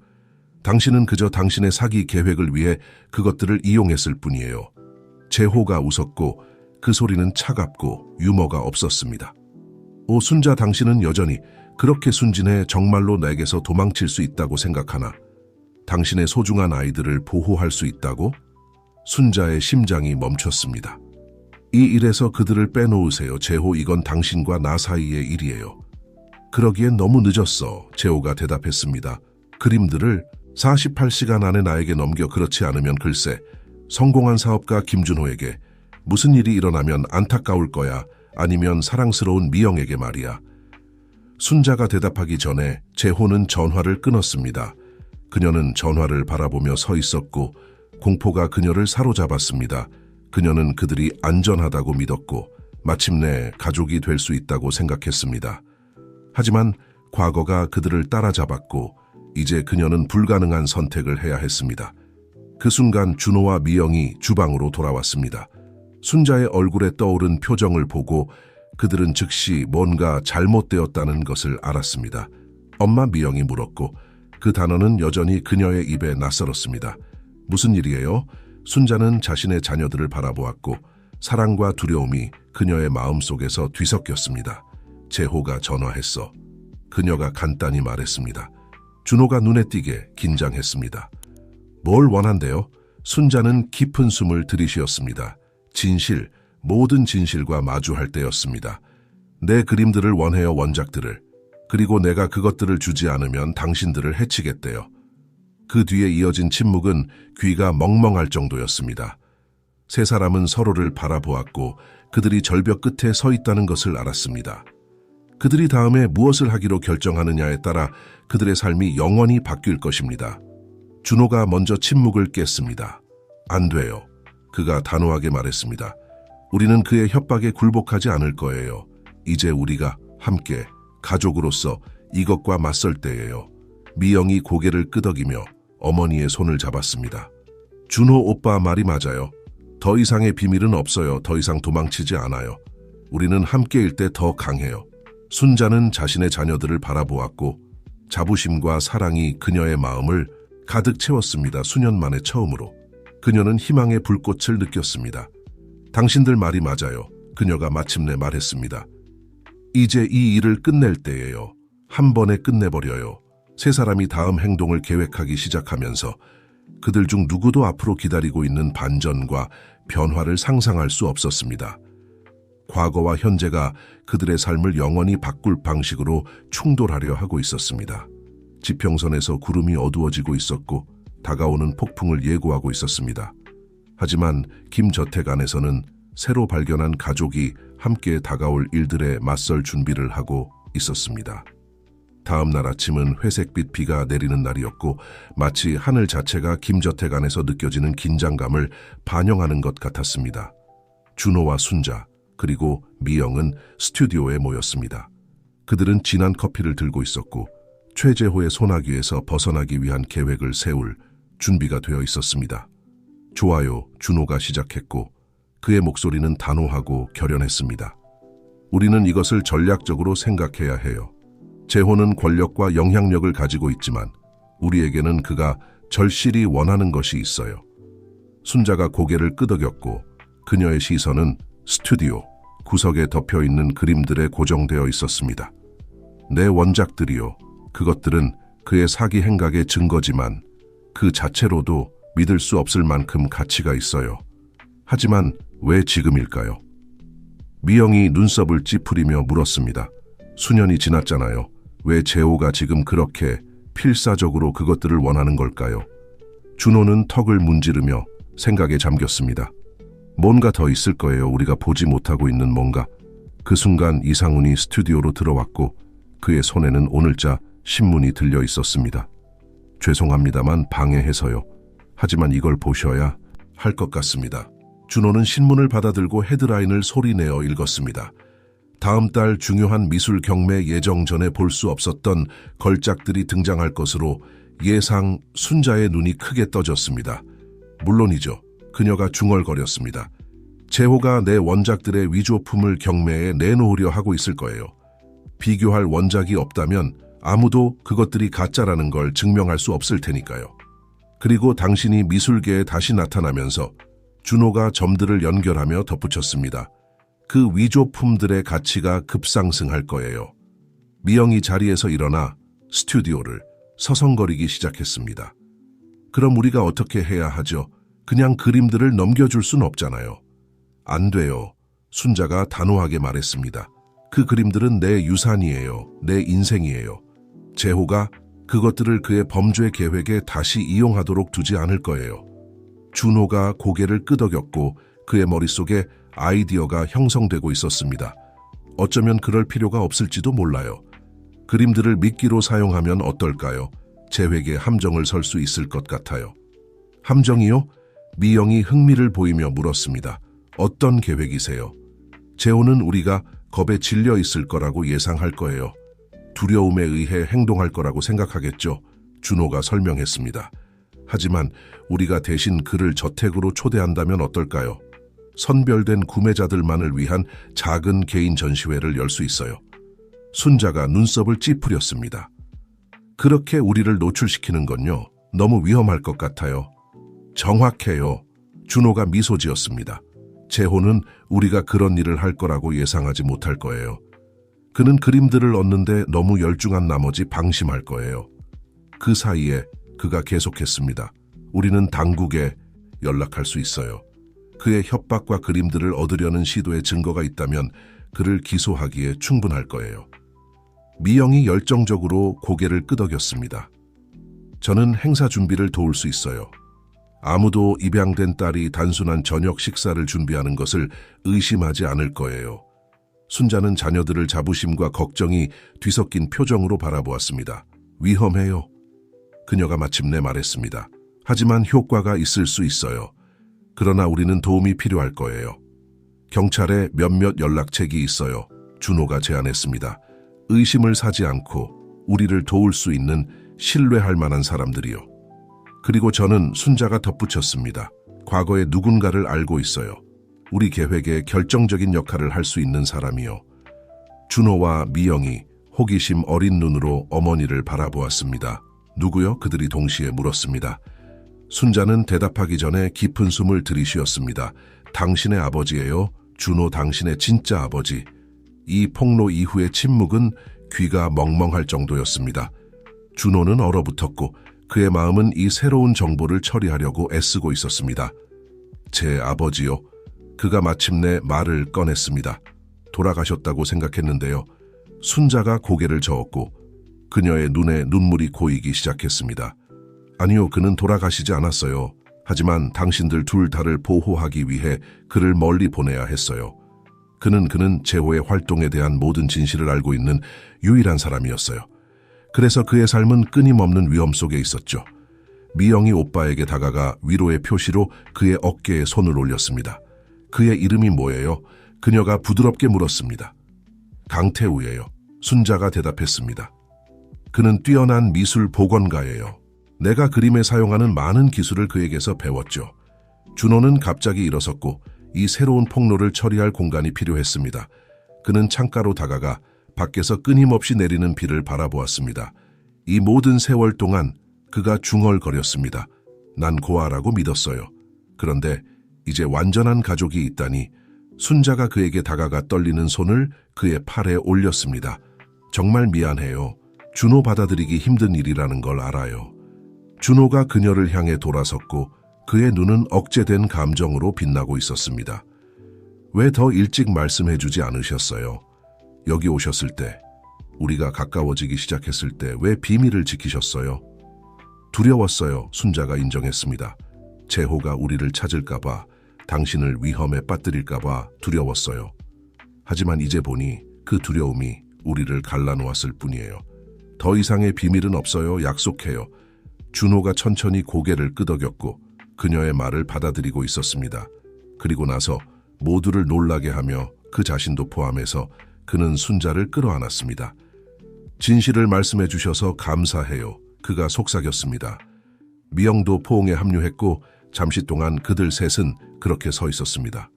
당신은 그저 당신의 사기 계획을 위해 그것들을 이용했을 뿐이에요. 재호가 웃었고 그 소리는 차갑고 유머가 없었습니다. 오, 순자, 당신은 여전히 그렇게 순진해. 정말로 내게서 도망칠 수 있다고 생각하나? 당신의 소중한 아이들을 보호할 수 있다고? 순자의 심장이 멈췄습니다. 이 일에서 그들을 빼놓으세요. 재호, 이건 당신과 나 사이의 일이에요. 그러기엔 너무 늦었어. 재호가 대답했습니다. 그림들을 48시간 안에 나에게 넘겨. 그렇지 않으면 글쎄, 성공한 사업가 김준호에게 무슨 일이 일어나면 안타까울 거야. 아니면 사랑스러운 미영에게 말이야. 순자가 대답하기 전에 재호는 전화를 끊었습니다. 그녀는 전화를 바라보며 서 있었고 공포가 그녀를 사로잡았습니다. 그녀는 그들이 안전하다고 믿었고 마침내 가족이 될 수 있다고 생각했습니다. 하지만 과거가 그들을 따라잡았고 이제 그녀는 불가능한 선택을 해야 했습니다. 그 순간 준호와 미영이 주방으로 돌아왔습니다. 순자의 얼굴에 떠오른 표정을 보고 그들은 즉시 뭔가 잘못되었다는 것을 알았습니다. 엄마, 미영이 물었고 그 단어는 여전히 그녀의 입에 낯설었습니다. 무슨 일이에요? 순자는 자신의 자녀들을 바라보았고 사랑과 두려움이 그녀의 마음속에서 뒤섞였습니다. 재호가 전화했어. 그녀가 간단히 말했습니다. 준호가 눈에 띄게 긴장했습니다. 뭘 원한대요? 순자는 깊은 숨을 들이쉬었습니다. 진실, 모든 진실과 마주할 때였습니다. 내 그림들을 원해요, 원작들을. 그리고 내가 그것들을 주지 않으면 당신들을 해치겠대요. 그 뒤에 이어진 침묵은 귀가 멍멍할 정도였습니다. 세 사람은 서로를 바라보았고 그들이 절벽 끝에 서 있다는 것을 알았습니다. 그들이 다음에 무엇을 하기로 결정하느냐에 따라 그들의 삶이 영원히 바뀔 것입니다. 준호가 먼저 침묵을 깼습니다. 안 돼요. 그가 단호하게 말했습니다. 우리는 그의 협박에 굴복하지 않을 거예요. 이제 우리가 함께 가족으로서 이것과 맞설 때예요. 미영이 고개를 끄덕이며 어머니의 손을 잡았습니다. 준호 오빠 말이 맞아요. 더 이상의 비밀은 없어요. 더 이상 도망치지 않아요. 우리는 함께일 때 더 강해요. 순자는 자신의 자녀들을 바라보았고 자부심과 사랑이 그녀의 마음을 가득 채웠습니다. 수년 만에 처음으로. 그녀는 희망의 불꽃을 느꼈습니다. 당신들 말이 맞아요. 그녀가 마침내 말했습니다. 이제 이 일을 끝낼 때예요. 한 번에 끝내버려요. 세 사람이 다음 행동을 계획하기 시작하면서 그들 중 누구도 앞으로 기다리고 있는 반전과 변화를 상상할 수 없었습니다. 과거와 현재가 그들의 삶을 영원히 바꿀 방식으로 충돌하려 하고 있었습니다. 지평선에서 구름이 어두워지고 있었고 다가오는 폭풍을 예고하고 있었습니다. 하지만 김저택 안에서는 새로 발견한 가족이 함께 다가올 일들에 맞설 준비를 하고 있었습니다. 다음 날 아침은 회색빛 비가 내리는 날이었고 마치 하늘 자체가 김저택 안에서 느껴지는 긴장감을 반영하는 것 같았습니다. 준호와 순자 그리고 미영은 스튜디오에 모였습니다. 그들은 진한 커피를 들고 있었고 최재호의 소나기에서 벗어나기 위한 계획을 세울 준비가 되어 있었습니다. 좋아요, 준호가 시작했고 그의 목소리는 단호하고 결연했습니다. 우리는 이것을 전략적으로 생각해야 해요. 재호는 권력과 영향력을 가지고 있지만 우리에게는 그가 절실히 원하는 것이 있어요. 순자가 고개를 끄덕였고 그녀의 시선은 스튜디오 구석에 덮여있는 그림들에 고정되어 있었습니다. 내 원작들이요. 그것들은 그의 사기 행각의 증거지만 그 자체로도 믿을 수 없을 만큼 가치가 있어요. 하지만 왜 지금일까요? 미영이 눈썹을 찌푸리며 물었습니다. 수년이 지났잖아요. 왜 재호가 지금 그렇게 필사적으로 그것들을 원하는 걸까요? 준호는 턱을 문지르며 생각에 잠겼습니다. 뭔가 더 있을 거예요. 우리가 보지 못하고 있는 뭔가. 그 순간 이상훈이 스튜디오로 들어왔고 그의 손에는 오늘자 신문이 들려 있었습니다. 죄송합니다만 방해해서요. 하지만 이걸 보셔야 할 것 같습니다. 준호는 신문을 받아들고 헤드라인을 소리내어 읽었습니다. 다음 달 중요한 미술 경매 예정 전에 볼 수 없었던 걸작들이 등장할 것으로 예상. 순자의 눈이 크게 떠졌습니다. 물론이죠. 그녀가 중얼거렸습니다. 재호가 내 원작들의 위조품을 경매에 내놓으려 하고 있을 거예요. 비교할 원작이 없다면 아무도 그것들이 가짜라는 걸 증명할 수 없을 테니까요. 그리고 당신이 미술계에 다시 나타나면서 준호가 점들을 연결하며 덧붙였습니다. 그 위조품들의 가치가 급상승할 거예요. 미영이 자리에서 일어나 스튜디오를 서성거리기 시작했습니다. 그럼 우리가 어떻게 해야 하죠? 그냥 그림들을 넘겨줄 순 없잖아요. 안 돼요. 순자가 단호하게 말했습니다. 그 그림들은 내 유산이에요. 내 인생이에요. 재호가 그것들을 그의 범죄 계획에 다시 이용하도록 두지 않을 거예요. 준호가 고개를 끄덕였고 그의 머릿속에 아이디어가 형성되고 있었습니다. 어쩌면 그럴 필요가 없을지도 몰라요. 그림들을 미끼로 사용하면 어떨까요? 재획의 함정을 설 수 있을 것 같아요. 함정이요? 미영이 흥미를 보이며 물었습니다. 어떤 계획이세요? 재호는 우리가 겁에 질려 있을 거라고 예상할 거예요. 두려움에 의해 행동할 거라고 생각하겠죠. 준호가 설명했습니다. 하지만 우리가 대신 그를 저택으로 초대한다면 어떨까요? 선별된 구매자들만을 위한 작은 개인 전시회를 열 수 있어요. 순자가 눈썹을 찌푸렸습니다. 그렇게 우리를 노출시키는 건요, 너무 위험할 것 같아요. 정확해요. 준호가 미소 지었습니다. 재호는 우리가 그런 일을 할 거라고 예상하지 못할 거예요. 그는 그림들을 얻는데 너무 열중한 나머지 방심할 거예요. 그 사이에 그가 계속했습니다. 우리는 당국에 연락할 수 있어요. 그의 협박과 그림들을 얻으려는 시도의 증거가 있다면 그를 기소하기에 충분할 거예요. 미영이 열정적으로 고개를 끄덕였습니다. 저는 행사 준비를 도울 수 있어요. 아무도 입양된 딸이 단순한 저녁 식사를 준비하는 것을 의심하지 않을 거예요. 순자는 자녀들을 자부심과 걱정이 뒤섞인 표정으로 바라보았습니다. 위험해요. 그녀가 마침내 말했습니다. 하지만 효과가 있을 수 있어요. 그러나 우리는 도움이 필요할 거예요. 경찰에 몇몇 연락책이 있어요. 준호가 제안했습니다. 의심을 사지 않고 우리를 도울 수 있는 신뢰할 만한 사람들이요. 그리고 저는 순자가 덧붙였습니다. 과거에 누군가를 알고 있어요. 우리 계획에 결정적인 역할을 할 수 있는 사람이요. 준호와 미영이 호기심 어린 눈으로 어머니를 바라보았습니다. 누구요? 그들이 동시에 물었습니다. 순자는 대답하기 전에 깊은 숨을 들이쉬었습니다. 당신의 아버지예요. 준호 당신의 진짜 아버지. 이 폭로 이후의 침묵은 귀가 멍멍할 정도였습니다. 준호는 얼어붙었고 그의 마음은 이 새로운 정보를 처리하려고 애쓰고 있었습니다. 제 아버지요. 그가 마침내 말을 꺼냈습니다. 돌아가셨다고 생각했는데요. 순자가 고개를 저었고 그녀의 눈에 눈물이 고이기 시작했습니다. 아니요, 그는 돌아가시지 않았어요. 하지만 당신들 둘 다를 보호하기 위해 그를 멀리 보내야 했어요. 그는 제호의 활동에 대한 모든 진실을 알고 있는 유일한 사람이었어요. 그래서 그의 삶은 끊임없는 위험 속에 있었죠. 미영이 오빠에게 다가가 위로의 표시로 그의 어깨에 손을 올렸습니다. 그의 이름이 뭐예요? 그녀가 부드럽게 물었습니다. 강태우예요. 순자가 대답했습니다. 그는 뛰어난 미술 복원가예요. 내가 그림에 사용하는 많은 기술을 그에게서 배웠죠. 준호는 갑자기 일어섰고 이 새로운 폭로를 처리할 공간이 필요했습니다. 그는 창가로 다가가 밖에서 끊임없이 내리는 비를 바라보았습니다. 이 모든 세월 동안 그가 중얼거렸습니다. 난 고아라고 믿었어요. 그런데 이제 완전한 가족이 있다니. 순자가 그에게 다가가 떨리는 손을 그의 팔에 올렸습니다. 정말 미안해요. 준호 받아들이기 힘든 일이라는 걸 알아요. 준호가 그녀를 향해 돌아섰고 그의 눈은 억제된 감정으로 빛나고 있었습니다. 왜 더 일찍 말씀해주지 않으셨어요? 여기 오셨을 때, 우리가 가까워지기 시작했을 때 왜 비밀을 지키셨어요? 두려웠어요. 순자가 인정했습니다. 재호가 우리를 찾을까봐, 당신을 위험에 빠뜨릴까봐 두려웠어요. 하지만 이제 보니 그 두려움이 우리를 갈라놓았을 뿐이에요. 더 이상의 비밀은 없어요. 약속해요. 준호가 천천히 고개를 끄덕였고 그녀의 말을 받아들이고 있었습니다. 그리고 나서 모두를 놀라게 하며 그 자신도 포함해서 그는 순자를 끌어안았습니다. 진실을 말씀해 주셔서 감사해요. 그가 속삭였습니다. 미영도 포옹에 합류했고 잠시 동안 그들 셋은 그렇게 서 있었습니다.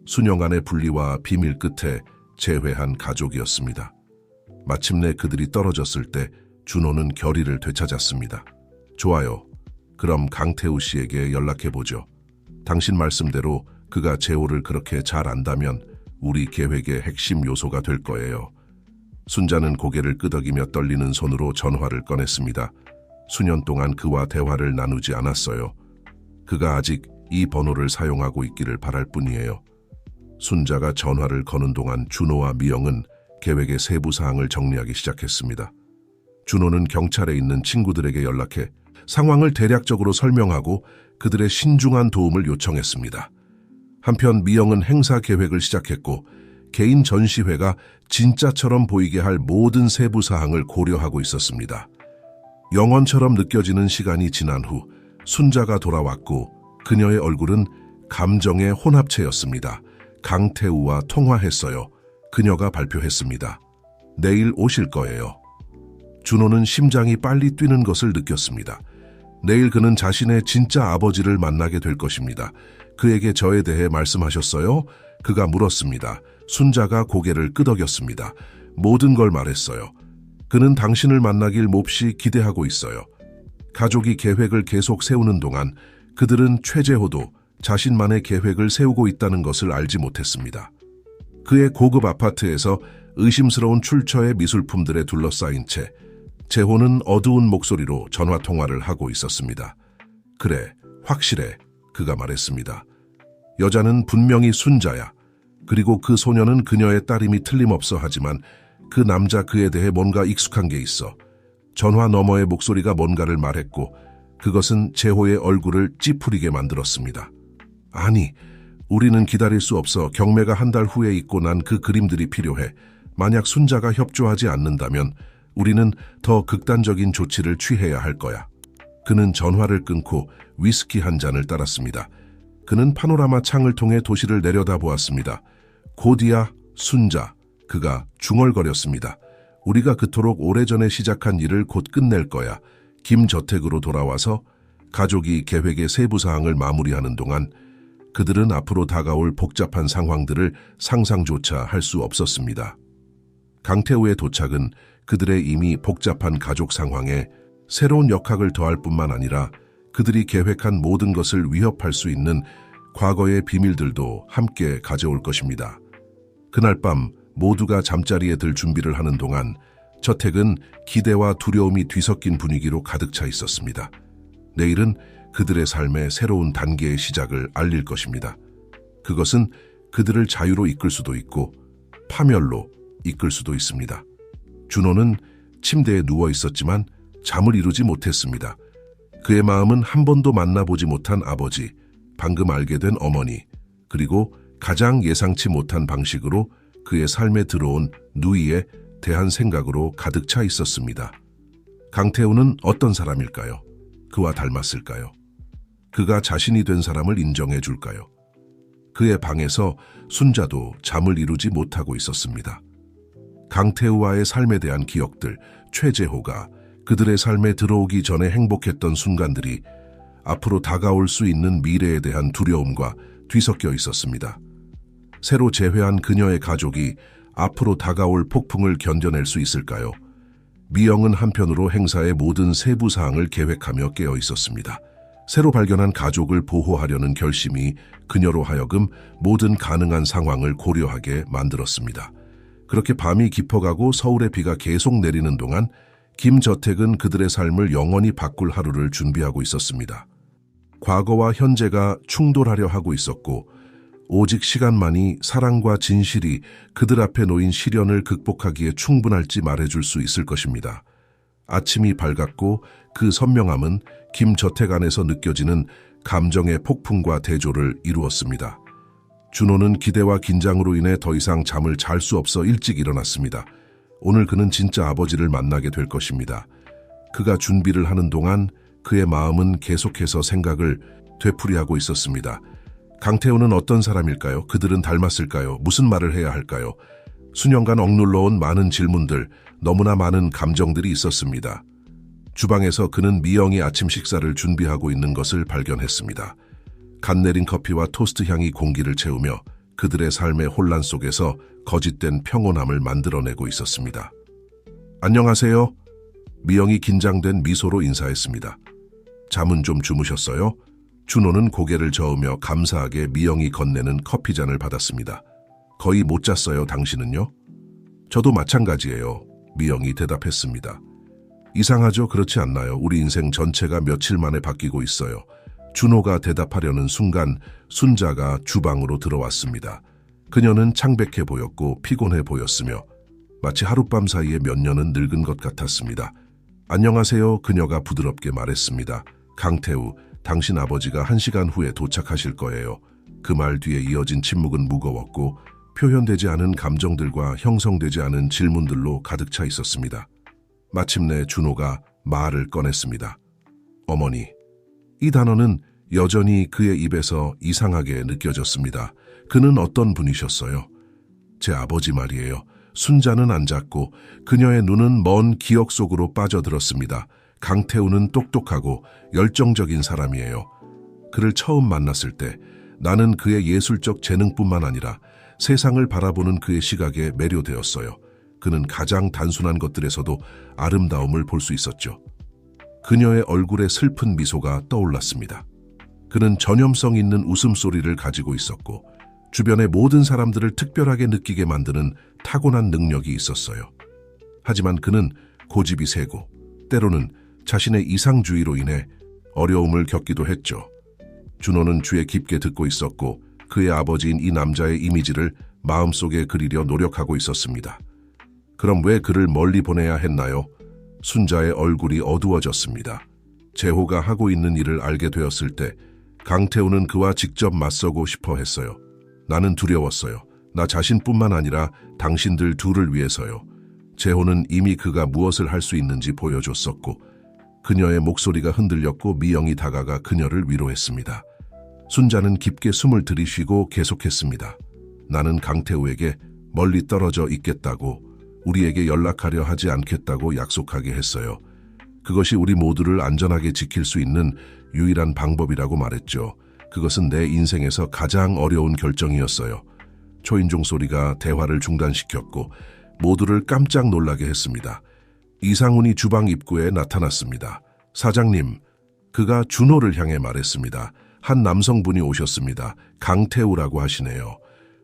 수년간의 분리와 비밀 끝에 재회한 가족이었습니다. 마침내 그들이 떨어졌을 때 준호는 결의를 되찾았습니다. 좋아요. 그럼 강태우 씨에게 연락해보죠. 당신 말씀대로 그가 재호를 그렇게 잘 안다면 우리 계획의 핵심 요소가 될 거예요. 순자는 고개를 끄덕이며 떨리는 손으로 전화를 꺼냈습니다. 수년 동안 그와 대화를 나누지 않았어요. 그가 아직 이 번호를 사용하고 있기를 바랄 뿐이에요. 순자가 전화를 거는 동안 준호와 미영은 계획의 세부 사항을 정리하기 시작했습니다. 준호는 경찰에 있는 친구들에게 연락해 상황을 대략적으로 설명하고 그들의 신중한 도움을 요청했습니다. 한편 미영은 행사 계획을 시작했고 개인 전시회가 진짜처럼 보이게 할 모든 세부 사항을 고려하고 있었습니다. 영원처럼 느껴지는 시간이 지난 후 순자가 돌아왔고 그녀의 얼굴은 감정의 혼합체였습니다. 강태우와 통화했어요. 그녀가 발표했습니다. 내일 오실 거예요. 준호는 심장이 빨리 뛰는 것을 느꼈습니다. 내일 그는 자신의 진짜 아버지를 만나게 될 것입니다. 그에게 저에 대해 말씀하셨어요? 그가 물었습니다. 순자가 고개를 끄덕였습니다. 모든 걸 말했어요. 그는 당신을 만나길 몹시 기대하고 있어요. 가족이 계획을 계속 세우는 동안 그들은 최재호도 자신만의 계획을 세우고 있다는 것을 알지 못했습니다. 그의 고급 아파트에서 의심스러운 출처의 미술품들에 둘러싸인 채 재호는 어두운 목소리로 전화 통화를 하고 있었습니다. 그래, 확실해. 그가 말했습니다. 여자는 분명히 순자야. 그리고 그 소녀는 그녀의 딸임이 틀림없어 하지만 그 남자 그에 대해 뭔가 익숙한 게 있어. 전화 너머의 목소리가 뭔가를 말했고 그것은 재호의 얼굴을 찌푸리게 만들었습니다. 아니, 우리는 기다릴 수 없어. 경매가 한 달 후에 있고 난 그 그림들이 필요해. 만약 순자가 협조하지 않는다면 우리는 더 극단적인 조치를 취해야 할 거야. 그는 전화를 끊고 위스키 한 잔을 따랐습니다. 그는 파노라마 창을 통해 도시를 내려다보았습니다. 곧이야, 순자. 그가 중얼거렸습니다. 우리가 그토록 오래전에 시작한 일을 곧 끝낼 거야. 김저택으로 돌아와서 가족이 계획의 세부 사항을 마무리하는 동안 그들은 앞으로 다가올 복잡한 상황들을 상상조차 할 수 없었습니다. 강태우의 도착은 그들의 이미 복잡한 가족 상황에 새로운 역학을 더할 뿐만 아니라 그들이 계획한 모든 것을 위협할 수 있는 과거의 비밀들도 함께 가져올 것입니다. 그날 밤 모두가 잠자리에 들 준비를 하는 동안 저택은 기대와 두려움이 뒤섞인 분위기로 가득 차 있었습니다. 내일은 그들의 삶의 새로운 단계의 시작을 알릴 것입니다. 그것은 그들을 자유로 이끌 수도 있고 파멸로 이끌 수도 있습니다. 준호는 침대에 누워 있었지만 잠을 이루지 못했습니다. 그의 마음은 한 번도 만나보지 못한 아버지, 방금 알게 된 어머니, 그리고 가장 예상치 못한 방식으로 그의 삶에 들어온 누이에 대한 생각으로 가득 차 있었습니다. 강태우는 어떤 사람일까요? 그와 닮았을까요? 그가 자신이 된 사람을 인정해 줄까요? 그의 방에서 순자도 잠을 이루지 못하고 있었습니다. 강태우와의 삶에 대한 기억들, 최재호가 그들의 삶에 들어오기 전에 행복했던 순간들이 앞으로 다가올 수 있는 미래에 대한 두려움과 뒤섞여 있었습니다. 새로 재회한 그녀의 가족이 앞으로 다가올 폭풍을 견뎌낼 수 있을까요? 미영은 한편으로 행사의 모든 세부 사항을 계획하며 깨어 있었습니다. 새로 발견한 가족을 보호하려는 결심이 그녀로 하여금 모든 가능한 상황을 고려하게 만들었습니다. 그렇게 밤이 깊어가고 서울의 비가 계속 내리는 동안 김저택은 그들의 삶을 영원히 바꿀 하루를 준비하고 있었습니다. 과거와 현재가 충돌하려 하고 있었고 오직 시간만이 사랑과 진실이 그들 앞에 놓인 시련을 극복하기에 충분할지 말해줄 수 있을 것입니다. 아침이 밝았고 그 선명함은 김저택 안에서 느껴지는 감정의 폭풍과 대조를 이루었습니다. 준호는 기대와 긴장으로 인해 더 이상 잠을 잘 수 없어 일찍 일어났습니다. 오늘 그는 진짜 아버지를 만나게 될 것입니다. 그가 준비를 하는 동안 그의 마음은 계속해서 생각을 되풀이하고 있었습니다. 강태우는 어떤 사람일까요? 그들은 닮았을까요? 무슨 말을 해야 할까요? 수년간 억눌러온 많은 질문들, 너무나 많은 감정들이 있었습니다. 주방에서 그는 미영이 아침 식사를 준비하고 있는 것을 발견했습니다. 갓 내린 커피와 토스트 향이 공기를 채우며 그들의 삶의 혼란 속에서 거짓된 평온함을 만들어내고 있었습니다. 안녕하세요. 미영이 긴장된 미소로 인사했습니다. 잠은 좀 주무셨어요? 준호는 고개를 저으며 감사하게 미영이 건네는 커피잔을 받았습니다. 거의 못 잤어요, 당신은요? 저도 마찬가지예요. 미영이 대답했습니다. 이상하죠? 그렇지 않나요? 우리 인생 전체가 며칠 만에 바뀌고 있어요. 준호가 대답하려는 순간 순자가 주방으로 들어왔습니다. 그녀는 창백해 보였고 피곤해 보였으며 마치 하룻밤 사이에 몇 년은 늙은 것 같았습니다. 안녕하세요. 그녀가 부드럽게 말했습니다. 강태우, 당신 아버지가 1시간 후에 도착하실 거예요. 그 말 뒤에 이어진 침묵은 무거웠고 표현되지 않은 감정들과 형성되지 않은 질문들로 가득 차 있었습니다. 마침내 준호가 말을 꺼냈습니다. 어머니. 이 단어는 여전히 그의 입에서 이상하게 느껴졌습니다. 그는 어떤 분이셨어요? 제 아버지 말이에요. 순자는 앉았고 그녀의 눈은 먼 기억 속으로 빠져들었습니다. 강태우는 똑똑하고 열정적인 사람이에요. 그를 처음 만났을 때 나는 그의 예술적 재능뿐만 아니라 세상을 바라보는 그의 시각에 매료되었어요. 그는 가장 단순한 것들에서도 아름다움을 볼 수 있었죠. 그녀의 얼굴에 슬픈 미소가 떠올랐습니다. 그는 전염성 있는 웃음소리를 가지고 있었고 주변의 모든 사람들을 특별하게 느끼게 만드는 타고난 능력이 있었어요. 하지만 그는 고집이 세고 때로는 자신의 이상주의로 인해 어려움을 겪기도 했죠. 준호는 주에 깊게 듣고 있었고 그의 아버지인 이 남자의 이미지를 마음속에 그리려 노력하고 있었습니다. 그럼 왜 그를 멀리 보내야 했나요? 순자의 얼굴이 어두워졌습니다. 재호가 하고 있는 일을 알게 되었을 때 강태우는 그와 직접 맞서고 싶어 했어요. 나는 두려웠어요. 나 자신뿐만 아니라 당신들 둘을 위해서요. 재호는 이미 그가 무엇을 할 수 있는지 보여줬었고 그녀의 목소리가 흔들렸고 미영이 다가가 그녀를 위로했습니다. 순자는 깊게 숨을 들이쉬고 계속했습니다. 나는 강태우에게 멀리 떨어져 있겠다고, 우리에게 연락하려 하지 않겠다고 약속하게 했어요. 그것이 우리 모두를 안전하게 지킬 수 있는 유일한 방법이라고 말했죠. 그것은 내 인생에서 가장 어려운 결정이었어요. 초인종 소리가 대화를 중단시켰고 모두를 깜짝 놀라게 했습니다. 이상훈이 주방 입구에 나타났습니다. 사장님, 그가 준호를 향해 말했습니다. 한 남성분이 오셨습니다. 강태우라고 하시네요.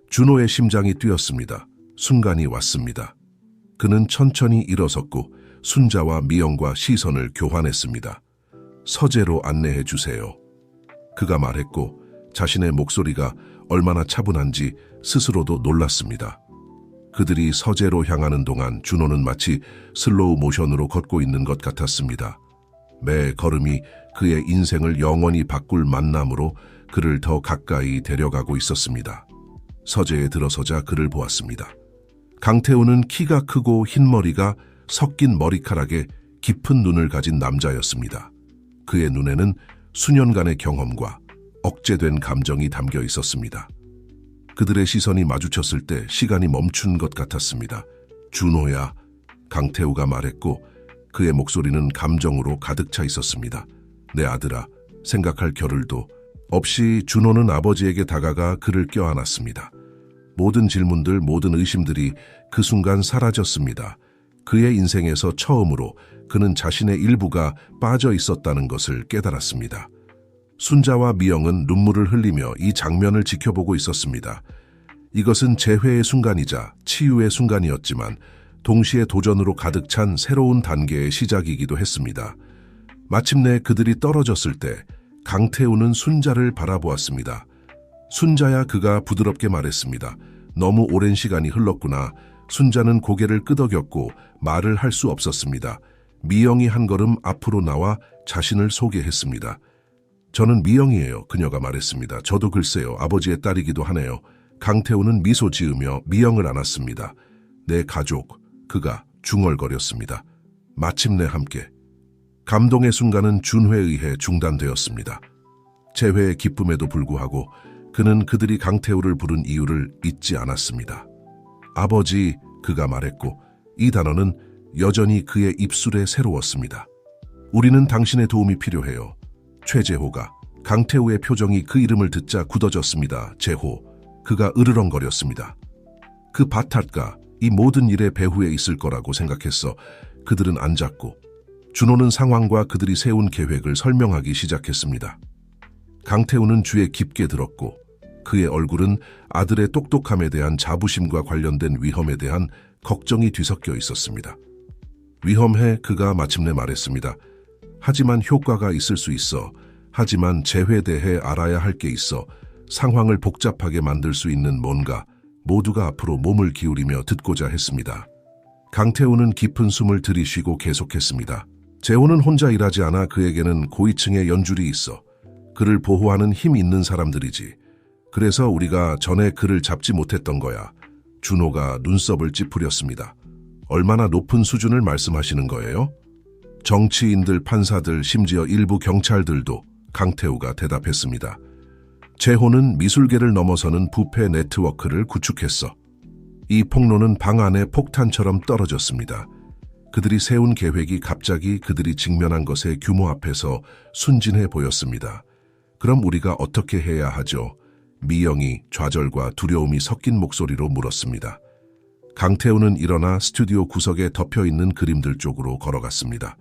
준호의 심장이 뛰었습니다. 순간이 왔습니다. 그는 천천히 일어섰고 순자와 미영과 시선을 교환했습니다. 서재로 안내해 주세요. 그가 말했고 자신의 목소리가 얼마나 차분한지 스스로도 놀랐습니다. 그들이 서재로 향하는 동안 준호는 마치 슬로우 모션으로 걷고 있는 것 같았습니다. 매 걸음이 그의 인생을 영원히 바꿀 만남으로 그를 더 가까이 데려가고 있었습니다. 서재에 들어서자 그를 보았습니다. 강태우는 키가 크고 흰 머리가 섞인 머리카락에 깊은 눈을 가진 남자였습니다. 그의 눈에는 수년간의 경험과 억제된 감정이 담겨 있었습니다. 그들의 시선이 마주쳤을 때 시간이 멈춘 것 같았습니다. 준호야, 강태우가 말했고 그의 목소리는 감정으로 가득 차 있었습니다. 내 아들아, 생각할 겨를도 없이 준호는 아버지에게 다가가 그를 껴안았습니다. 모든 질문들, 모든 의심들이 그 순간 사라졌습니다. 그의 인생에서 처음으로 그는 자신의 일부가 빠져 있었다는 것을 깨달았습니다. 순자와 미영은 눈물을 흘리며 이 장면을 지켜보고 있었습니다. 이것은 재회의 순간이자 치유의 순간이었지만 동시에 도전으로 가득 찬 새로운 단계의 시작이기도 했습니다. 마침내 그들이 떨어졌을 때 강태우는 순자를 바라보았습니다. 순자야, 그가 부드럽게 말했습니다. 너무 오랜 시간이 흘렀구나. 순자는 고개를 끄덕였고 말을 할 수 없었습니다. 미영이 한 걸음 앞으로 나와 자신을 소개했습니다. 저는 미영이에요. 그녀가 말했습니다. 저도 글쎄요. 아버지의 딸이기도 하네요. 강태우는 미소 지으며 미영을 안았습니다. 내 가족, 그가 중얼거렸습니다. 마침내 함께. 감동의 순간은 준회에 의해 중단되었습니다. 재회의 기쁨에도 불구하고 그는 그들이 강태우를 부른 이유를 잊지 않았습니다. 아버지, 그가 말했고 이 단어는 여전히 그의 입술에 새로웠습니다. 우리는 당신의 도움이 필요해요. 최재호가. 강태우의 표정이 그 이름을 듣자 굳어졌습니다. 재호. 그가 으르렁거렸습니다. 그 바탈가, 이 모든 일의 배후에 있을 거라고 생각했어. 그들은 앉았고 준호는 상황과 그들이 세운 계획을 설명하기 시작했습니다. 강태우는 주에 깊게 들었고 그의 얼굴은 아들의 똑똑함에 대한 자부심과 관련된 위험에 대한 걱정이 뒤섞여 있었습니다. 위험해, 그가 마침내 말했습니다. 하지만 효과가 있을 수 있어. 하지만 재회에 대해 알아야 할 게 있어. 상황을 복잡하게 만들 수 있는 뭔가. 모두가 앞으로 몸을 기울이며 듣고자 했습니다. 강태우는 깊은 숨을 들이쉬고 계속했습니다. 재호는 혼자 일하지 않아. 그에게는 고위층의 연줄이 있어. 그를 보호하는 힘 있는 사람들이지. 그래서 우리가 전에 그를 잡지 못했던 거야. 준호가 눈썹을 찌푸렸습니다. 얼마나 높은 수준을 말씀하시는 거예요? 정치인들, 판사들, 심지어 일부 경찰들도. 강태우가 대답했습니다. 재호는 미술계를 넘어서는 부패 네트워크를 구축했어. 이 폭로는 방 안에 폭탄처럼 떨어졌습니다. 그들이 세운 계획이 갑자기 그들이 직면한 것의 규모 앞에서 순진해 보였습니다. 그럼 우리가 어떻게 해야 하죠? 미영이 좌절과 두려움이 섞인 목소리로 물었습니다. 강태우는 일어나 스튜디오 구석에 덮여있는 그림들 쪽으로 걸어갔습니다.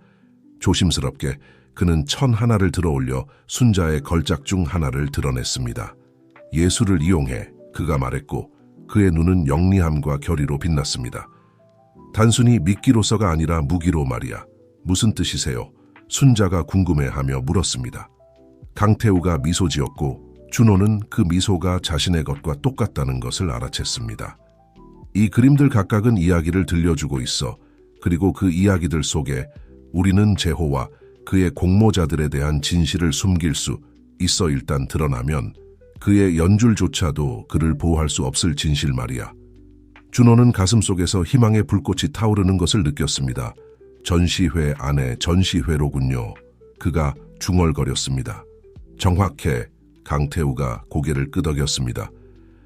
조심스럽게 그는 천 하나를 들어올려 순자의 걸작 중 하나를 드러냈습니다. 예술을 이용해, 그가 말했고 그의 눈은 영리함과 결의로 빛났습니다. 단순히 미끼로서가 아니라 무기로 말이야. 무슨 뜻이세요? 순자가 궁금해하며 물었습니다. 강태우가 미소 지었고 준호는 그 미소가 자신의 것과 똑같다는 것을 알아챘습니다. 이 그림들 각각은 이야기를 들려주고 있어. 그리고 그 이야기들 속에 우리는 제호와 그의 공모자들에 대한 진실을 숨길 수 있어. 일단 드러나면 그의 연줄조차도 그를 보호할 수 없을 진실 말이야. 준호는 가슴속에서 희망의 불꽃이 타오르는 것을 느꼈습니다. 전시회 안에 전시회로군요. 그가 중얼거렸습니다. 정확해. 강태우가 고개를 끄덕였습니다.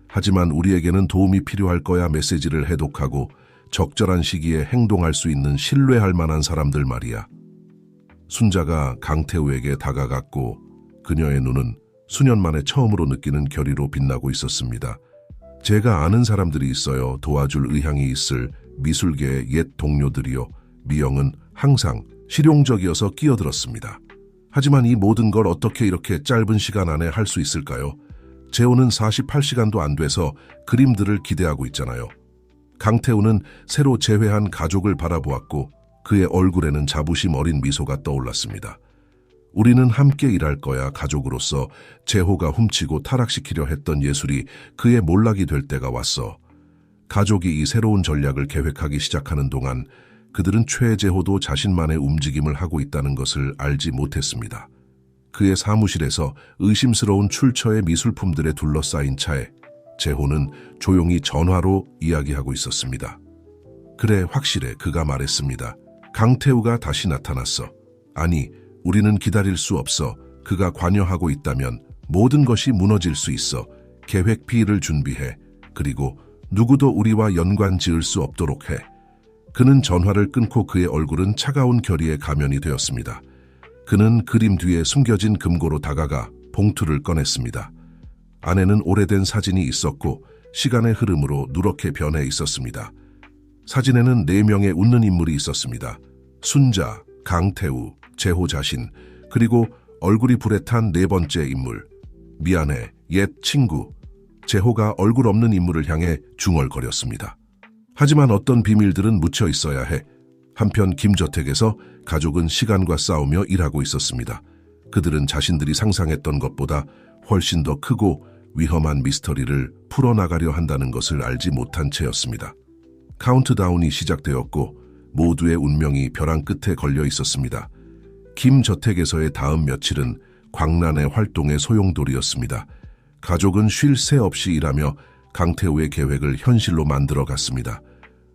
하지만 우리에게는 도움이 필요할 거야. 메시지를 해독하고 적절한 시기에 행동할 수 있는 신뢰할 만한 사람들 말이야. 순자가 강태우에게 다가갔고 그녀의 눈은 수년 만에 처음으로 느끼는 결의로 빛나고 있었습니다. 제가 아는 사람들이 있어요. 도와줄 의향이 있을 미술계의 옛 동료들이요. 미영은 항상 실용적이어서 끼어들었습니다. 하지만 이 모든 걸 어떻게 이렇게 짧은 시간 안에 할 수 있을까요? 재호는 48시간도 안 돼서 그림들을 기대하고 있잖아요. 강태우는 새로 재회한 가족을 바라보았고 그의 얼굴에는 자부심 어린 미소가 떠올랐습니다. 우리는 함께 일할 거야. 가족으로서 재호가 훔치고 타락시키려 했던 예술이 그의 몰락이 될 때가 왔어. 가족이 이 새로운 전략을 계획하기 시작하는 동안 그들은 최재호도 자신만의 움직임을 하고 있다는 것을 알지 못했습니다. 그의 사무실에서 의심스러운 출처의 미술품들에 둘러싸인 차에 재호는 조용히 전화로 이야기하고 있었습니다. 그래, 확실해. 그가 말했습니다. 강태우가 다시 나타났어. 아니, 우리는 기다릴 수 없어. 그가 관여하고 있다면 모든 것이 무너질 수 있어. 계획 B를 준비해. 그리고 누구도 우리와 연관 지을 수 없도록 해. 그는 전화를 끊고 그의 얼굴은 차가운 결의의 가면이 되었습니다. 그는 그림 뒤에 숨겨진 금고로 다가가 봉투를 꺼냈습니다. 안에는 오래된 사진이 있었고 시간의 흐름으로 누렇게 변해 있었습니다. 사진에는 4명의 웃는 인물이 있었습니다. 순자, 강태우, 재호 자신, 그리고 얼굴이 불에 탄 4번째 인물. 미안해, 옛 친구. 재호가 얼굴 없는 인물을 향해 중얼거렸습니다. 하지만 어떤 비밀들은 묻혀 있어야 해. 한편 김저택에서 가족은 시간과 싸우며 일하고 있었습니다. 그들은 자신들이 상상했던 것보다 훨씬 더 크고 위험한 미스터리를 풀어나가려 한다는 것을 알지 못한 채였습니다. 카운트다운이 시작되었고 모두의 운명이 벼랑 끝에 걸려 있었습니다. 김저택에서의 다음 며칠은 광란의 활동의 소용돌이였습니다. 가족은 쉴 새 없이 일하며 강태우의 계획을 현실로 만들어 갔습니다.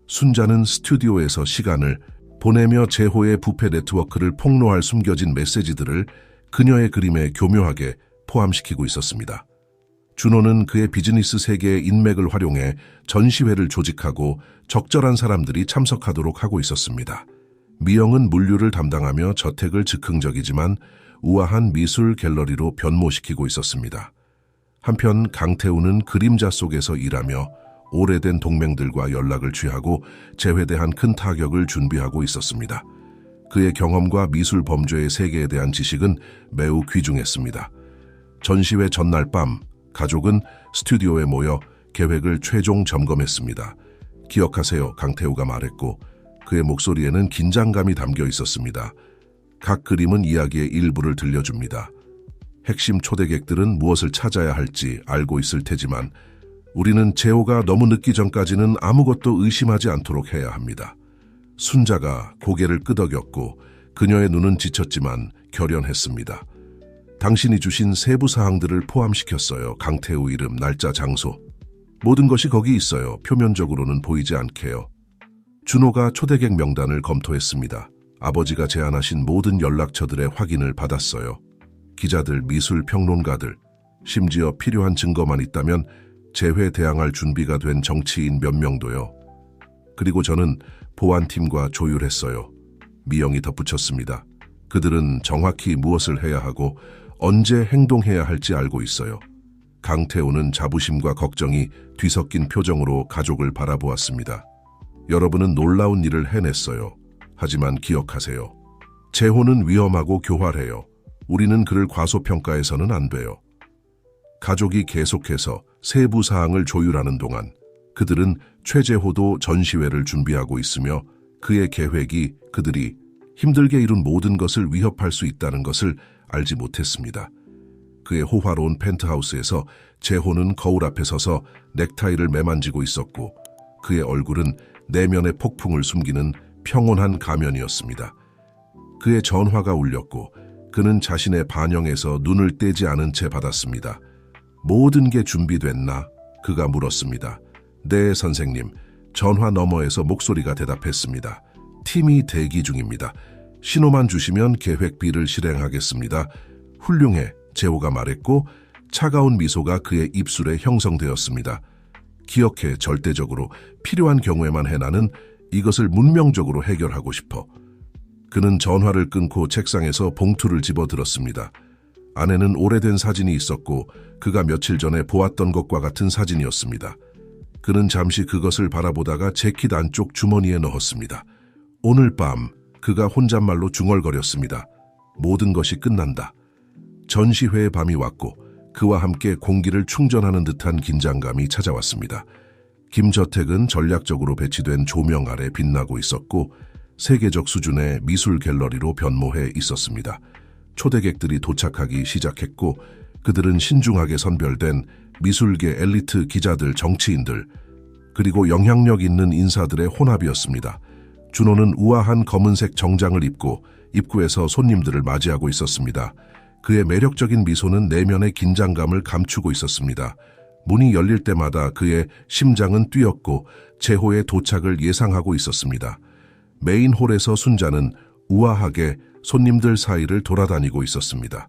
순자는 스튜디오에서 시간을 보내며 재호의 부패 네트워크를 폭로할 숨겨진 메시지들을 그녀의 그림에 교묘하게 포함시키고 있었습니다. 준호는 그의 비즈니스 세계의 인맥을 활용해 전시회를 조직하고 적절한 사람들이 참석하도록 하고 있었습니다. 미영은 물류를 담당하며 저택을 즉흥적이지만 우아한 미술 갤러리로 변모시키고 있었습니다. 한편 강태우는 그림자 속에서 일하며 오래된 동맹들과 연락을 취하고 재회에 대한 큰 타격을 준비하고 있었습니다. 그의 경험과 미술 범죄의 세계에 대한 지식은 매우 귀중했습니다. 전시회 전날 밤 가족은 스튜디오에 모여 계획을 최종 점검했습니다. 기억하세요, 강태우가 말했고 그의 목소리에는 긴장감이 담겨 있었습니다. 각 그림은 이야기의 일부를 들려줍니다. 핵심 초대객들은 무엇을 찾아야 할지 알고 있을 테지만 우리는 재호가 너무 늦기 전까지는 아무것도 의심하지 않도록 해야 합니다. 순자가 고개를 끄덕였고 그녀의 눈은 지쳤지만 결연했습니다. 당신이 주신 세부 사항들을 포함시켰어요. 강태우 이름, 날짜, 장소. 모든 것이 거기 있어요. 표면적으로는 보이지 않게요. 준호가 초대객 명단을 검토했습니다. 아버지가 제안하신 모든 연락처들의 확인을 받았어요. 기자들, 미술 평론가들, 심지어 필요한 증거만 있다면 재회 대항할 준비가 된 정치인 몇 명도요. 그리고 저는 보안팀과 조율했어요. 미영이 덧붙였습니다. 그들은 정확히 무엇을 해야 하고 언제 행동해야 할지 알고 있어요. 강태우는 자부심과 걱정이 뒤섞인 표정으로 가족을 바라보았습니다. 여러분은 놀라운 일을 해냈어요. 하지만 기억하세요. 재호는 위험하고 교활해요. 우리는 그를 과소평가해서는 안 돼요. 가족이 계속해서 세부 사항을 조율하는 동안 그들은 최재호도 전시회를 준비하고 있으며 그의 계획이 그들이 힘들게 이룬 모든 것을 위협할 수 있다는 것을 알지 못했습니다. 그의 호화로운 펜트하우스에서 재호는 거울 앞에 서서 넥타이를 매만지고 있었고 그의 얼굴은 내면의 폭풍을 숨기는 평온한 가면이었습니다. 그의 전화가 울렸고 그는 자신의 반영에서 눈을 떼지 않은 채 받았습니다. 모든 게 준비됐나? 그가 물었습니다. 네, 선생님. 전화 너머에서 목소리가 대답했습니다. 팀이 대기 중입니다. 신호만 주시면 계획 B를 실행하겠습니다. 훌륭해, 재호가 말했고 차가운 미소가 그의 입술에 형성되었습니다. 기억해, 절대적으로 필요한 경우에만 해. 나는 이것을 문명적으로 해결하고 싶어. 그는 전화를 끊고 책상에서 봉투를 집어들었습니다. 안에는 오래된 사진이 있었고 그가 며칠 전에 보았던 것과 같은 사진이었습니다. 그는 잠시 그것을 바라보다가 재킷 안쪽 주머니에 넣었습니다. 오늘 밤 그가 혼잣말로 중얼거렸습니다. 모든 것이 끝난다. 전시회의 밤이 왔고 그와 함께 공기를 충전하는 듯한 긴장감이 찾아왔습니다. 김저택은 전략적으로 배치된 조명 아래 빛나고 있었고 세계적 수준의 미술 갤러리로 변모해 있었습니다. 초대객들이 도착하기 시작했고 그들은 신중하게 선별된 미술계 엘리트 기자들, 정치인들, 그리고 영향력 있는 인사들의 혼합이었습니다. 준호는 우아한 검은색 정장을 입고 입구에서 손님들을 맞이하고 있었습니다. 그의 매력적인 미소는 내면의 긴장감을 감추고 있었습니다. 문이 열릴 때마다 그의 심장은 뛰었고 재호의 도착을 예상하고 있었습니다. 메인 홀에서 순자는 우아하게 손님들 사이를 돌아다니고 있었습니다.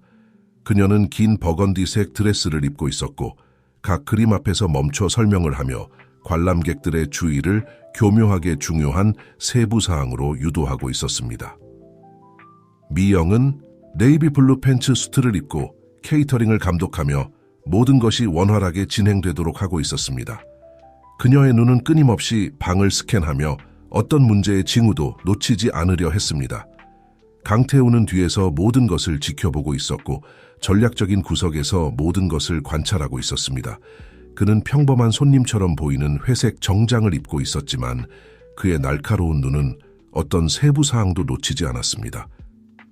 그녀는 긴 버건디색 드레스를 입고 있었고 각 그림 앞에서 멈춰 설명을 하며 관람객들의 주의를 교묘하게 중요한 세부 사항으로 유도하고 있었습니다. 미영은 네이비 블루 팬츠 수트를 입고 케이터링을 감독하며 모든 것이 원활하게 진행되도록 하고 있었습니다. 그녀의 눈은 끊임없이 방을 스캔하며 어떤 문제의 징후도 놓치지 않으려 했습니다. 강태우는 뒤에서 모든 것을 지켜보고 있었고 전략적인 구석에서 모든 것을 관찰하고 있었습니다. 그는 평범한 손님처럼 보이는 회색 정장을 입고 있었지만 그의 날카로운 눈은 어떤 세부 사항도 놓치지 않았습니다.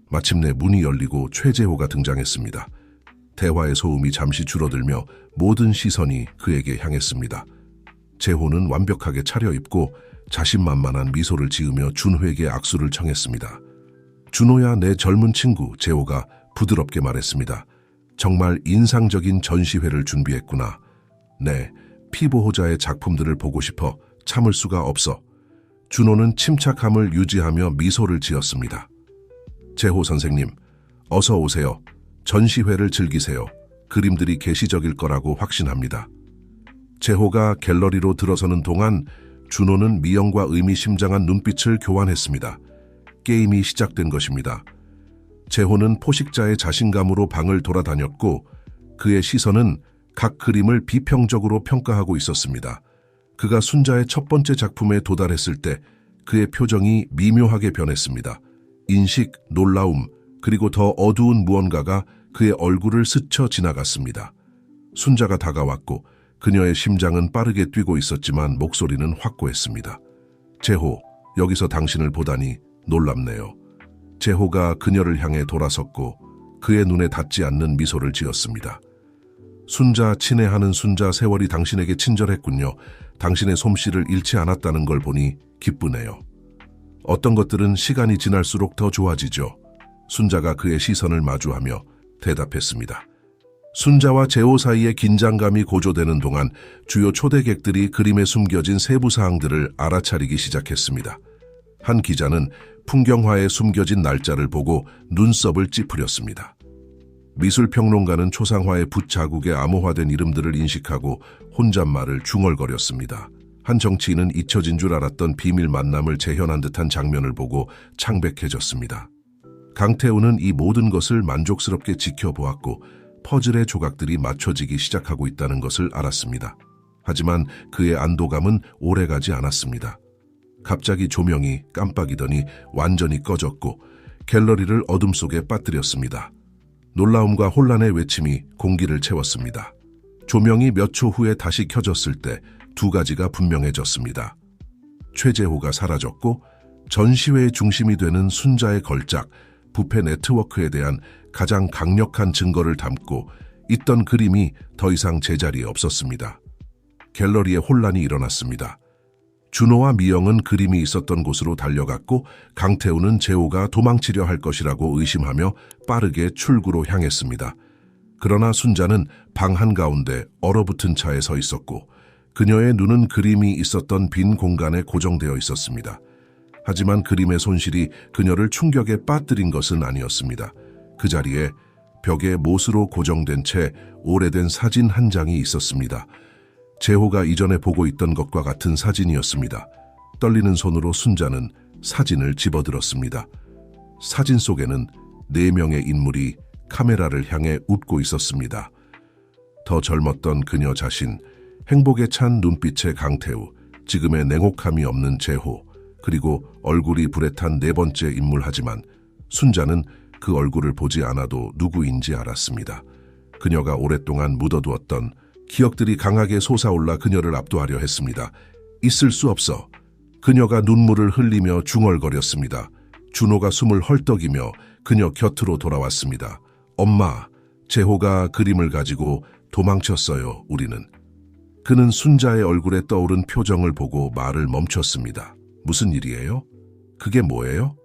마침내 문이 열리고 최재호가 등장했습니다. 대화의 소음이 잠시 줄어들며 모든 시선이 그에게 향했습니다. 재호는 완벽하게 차려입고 자신만만한 미소를 지으며 준호에게 악수를 청했습니다. 준호야, 내 젊은 친구, 재호가 부드럽게 말했습니다. 정말 인상적인 전시회를 준비했구나. 네, 피보호자의 작품들을 보고 싶어 참을 수가 없어. 준호는 침착함을 유지하며 미소를 지었습니다. 재호 선생님, 어서 오세요. 전시회를 즐기세요. 그림들이 계시적일 거라고 확신합니다. 재호가 갤러리로 들어서는 동안 준호는 미영과 의미심장한 눈빛을 교환했습니다. 게임이 시작된 것입니다. 재호는 포식자의 자신감으로 방을 돌아다녔고 그의 시선은 각 그림을 비평적으로 평가하고 있었습니다. 그가 순자의 첫 번째 작품에 도달했을 때 그의 표정이 미묘하게 변했습니다. 인식, 놀라움, 그리고 더 어두운 무언가가 그의 얼굴을 스쳐 지나갔습니다. 순자가 다가왔고 그녀의 심장은 빠르게 뛰고 있었지만 목소리는 확고했습니다. 재호, 여기서 당신을 보다니 놀랍네요. 재호가 그녀를 향해 돌아섰고 그의 눈에 닿지 않는 미소를 지었습니다. 순자, 친애하는 순자, 세월이 당신에게 친절했군요. 당신의 솜씨를 잃지 않았다는 걸 보니 기쁘네요. 어떤 것들은 시간이 지날수록 더 좋아지죠. 순자가 그의 시선을 마주하며 대답했습니다. 순자와 재호 사이의 긴장감이 고조되는 동안 주요 초대객들이 그림에 숨겨진 세부 사항들을 알아차리기 시작했습니다. 한 기자는 풍경화에 숨겨진 날짜를 보고 눈썹을 찌푸렸습니다. 미술평론가는 초상화의 붓 자국에 암호화된 이름들을 인식하고 혼잣말을 중얼거렸습니다. 한 정치인은 잊혀진 줄 알았던 비밀 만남을 재현한 듯한 장면을 보고 창백해졌습니다. 강태우는 이 모든 것을 만족스럽게 지켜보았고 퍼즐의 조각들이 맞춰지기 시작하고 있다는 것을 알았습니다. 하지만 그의 안도감은 오래가지 않았습니다. 갑자기 조명이 깜빡이더니 완전히 꺼졌고 갤러리를 어둠 속에 빠뜨렸습니다. 놀라움과 혼란의 외침이 공기를 채웠습니다. 조명이 몇 초 후에 다시 켜졌을 때 두 가지가 분명해졌습니다. 최재호가 사라졌고 전시회의 중심이 되는 순자의 걸작, 부패 네트워크에 대한 가장 강력한 증거를 담고 있던 그림이 더 이상 제자리에 없었습니다. 갤러리에 혼란이 일어났습니다. 준호와 미영은 그림이 있었던 곳으로 달려갔고 강태우는 재호가 도망치려 할 것이라고 의심하며 빠르게 출구로 향했습니다. 그러나 순자는 방 한가운데 얼어붙은 차에 서 있었고 그녀의 눈은 그림이 있었던 빈 공간에 고정되어 있었습니다. 하지만 그림의 손실이 그녀를 충격에 빠뜨린 것은 아니었습니다. 그 자리에 벽에 못으로 고정된 채 오래된 사진 한 장이 있었습니다. 재호가 이전에 보고 있던 것과 같은 사진이었습니다. 떨리는 손으로 순자는 사진을 집어들었습니다. 사진 속에는 4명의 인물이 카메라를 향해 웃고 있었습니다. 더 젊었던 그녀 자신, 행복에 찬 눈빛의 강태우, 지금의 냉혹함이 없는 재호, 그리고 얼굴이 불에 탄 4번째 인물. 하지만 순자는 그 얼굴을 보지 않아도 누구인지 알았습니다. 그녀가 오랫동안 묻어두었던 기억들이 강하게 솟아올라 그녀를 압도하려 했습니다. 있을 수 없어. 그녀가 눈물을 흘리며 중얼거렸습니다. 준호가 숨을 헐떡이며 그녀 곁으로 돌아왔습니다. 엄마, 재호가 그림을 가지고 도망쳤어요, 우리는. 그는 순자의 얼굴에 떠오른 표정을 보고 말을 멈췄습니다. 무슨 일이에요? 그게 뭐예요?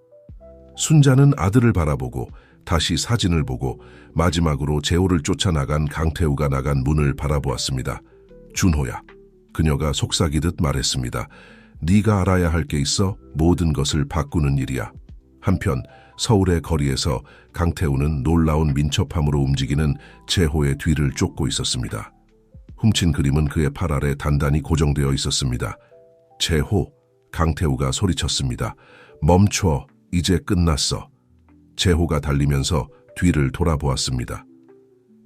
순자는 아들을 바라보고 다시 사진을 보고 마지막으로 재호를 쫓아나간 강태우가 나간 문을 바라보았습니다. 준호야. 그녀가 속삭이듯 말했습니다. 네가 알아야 할 게 있어. 모든 것을 바꾸는 일이야. 한편 서울의 거리에서 강태우는 놀라운 민첩함으로 움직이는 재호의 뒤를 쫓고 있었습니다. 훔친 그림은 그의 팔 아래 단단히 고정되어 있었습니다. 재호, 강태우가 소리쳤습니다. 멈춰, 이제 끝났어. 재호가 달리면서 뒤를 돌아보았습니다.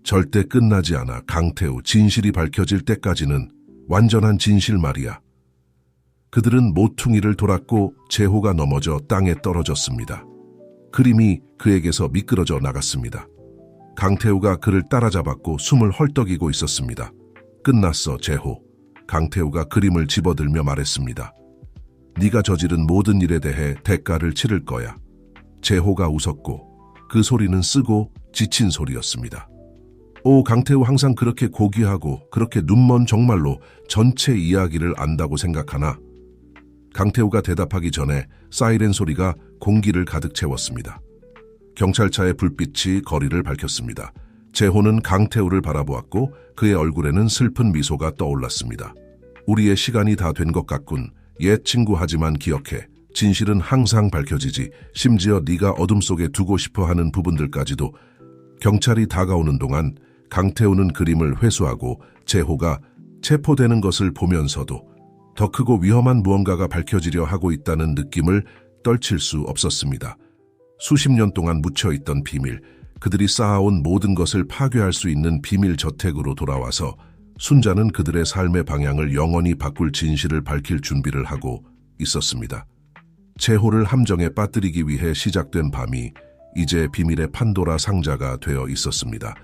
절대 끝나지 않아. 강태우, 진실이 밝혀질 때까지는. 완전한 진실 말이야. 그들은 모퉁이를 돌았고 재호가 넘어져 땅에 떨어졌습니다. 그림이 그에게서 미끄러져 나갔습니다. 강태우가 그를 따라잡았고 숨을 헐떡이고 있었습니다. 끝났어, 재호. 강태우가 그림을 집어들며 말했습니다. 네가 저지른 모든 일에 대해 대가를 치를 거야. 재호가 웃었고 그 소리는 쓰고 지친 소리였습니다. 오, 강태우 항상 그렇게 고귀하고 그렇게 눈먼 정말로 전체 이야기를 안다고 생각하나? 강태우가 대답하기 전에 사이렌 소리가 공기를 가득 채웠습니다. 경찰차의 불빛이 거리를 밝혔습니다. 재호는 강태우를 바라보았고 그의 얼굴에는 슬픈 미소가 떠올랐습니다. 우리의 시간이 다 된 것 같군. 옛 친구, 하지만 기억해. 진실은 항상 밝혀지지. 심지어 네가 어둠 속에 두고 싶어 하는 부분들까지도. 경찰이 다가오는 동안 강태우는 그림을 회수하고 재호가 체포되는 것을 보면서도 더 크고 위험한 무언가가 밝혀지려 하고 있다는 느낌을 떨칠 수 없었습니다. 수십 년 동안 묻혀있던 비밀, 그들이 쌓아온 모든 것을 파괴할 수 있는 비밀 저택으로 돌아와서 순자는 그들의 삶의 방향을 영원히 바꿀 진실을 밝힐 준비를 하고 있었습니다. 재호를 함정에 빠뜨리기 위해 시작된 밤이 이제 비밀의 판도라 상자가 되어 있었습니다.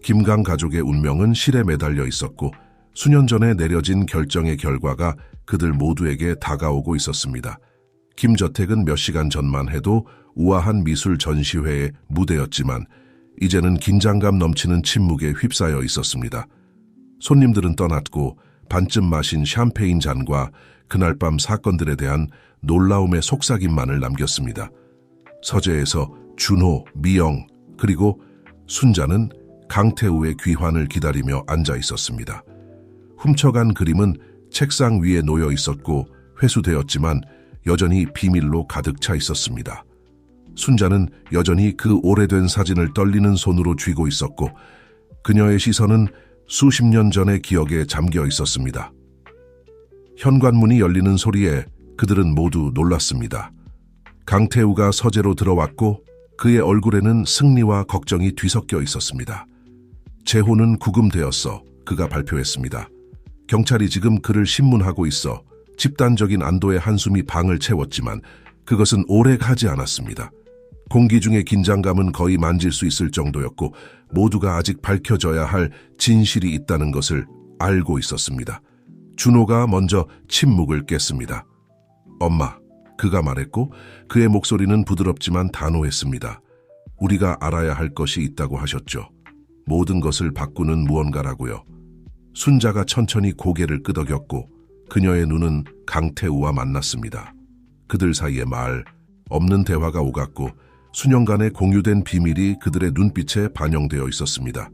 김강 가족의 운명은 실에 매달려 있었고 수년 전에 내려진 결정의 결과가 그들 모두에게 다가오고 있었습니다. 김 저택은 몇 시간 전만 해도 우아한 미술 전시회의 무대였지만 이제는 긴장감 넘치는 침묵에 휩싸여 있었습니다. 손님들은 떠났고 반쯤 마신 샴페인 잔과 그날 밤 사건들에 대한 놀라움의 속삭임만을 남겼습니다. 서재에서 준호, 미영, 그리고 순자는 강태우의 귀환을 기다리며 앉아 있었습니다. 훔쳐간 그림은 책상 위에 놓여 있었고 회수되었지만 여전히 비밀로 가득 차 있었습니다. 순자는 여전히 그 오래된 사진을 떨리는 손으로 쥐고 있었고 그녀의 시선은 수십 년 전의 기억에 잠겨 있었습니다. 현관문이 열리는 소리에 그들은 모두 놀랐습니다. 강태우가 서재로 들어왔고 그의 얼굴에는 승리와 걱정이 뒤섞여 있었습니다. 재호는 구금되었어. 그가 발표했습니다. 경찰이 지금 그를 신문하고 있어. 집단적인 안도의 한숨이 방을 채웠지만 그것은 오래 가지 않았습니다. 공기 중의 긴장감은 거의 만질 수 있을 정도였고 모두가 아직 밝혀져야 할 진실이 있다는 것을 알고 있었습니다. 준호가 먼저 침묵을 깼습니다. 엄마, 그가 말했고 그의 목소리는 부드럽지만 단호했습니다. 우리가 알아야 할 것이 있다고 하셨죠. 모든 것을 바꾸는 무언가라고요. 순자가 천천히 고개를 끄덕였고 그녀의 눈은 강태우와 만났습니다. 그들 사이에 말 없는 대화가 오갔고 수년간의 공유된 비밀이 그들의 눈빛에 반영되어 있었습니다.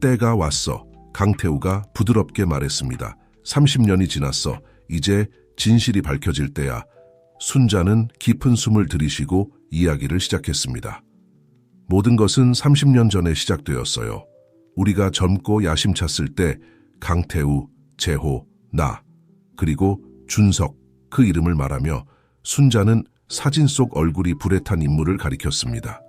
때가 왔어. 강태우가 부드럽게 말했습니다. 30년이 지났어. 이제 진실이 밝혀질 때야. 순자는 깊은 숨을 들이쉬고 이야기를 시작했습니다. 모든 것은 30년 전에 시작되었어요. 우리가 젊고 야심찼을 때 강태우, 재호, 나, 그리고 준석, 그 이름을 말하며 순자는 사진 속 얼굴이 불에 탄 인물을 가리켰습니다.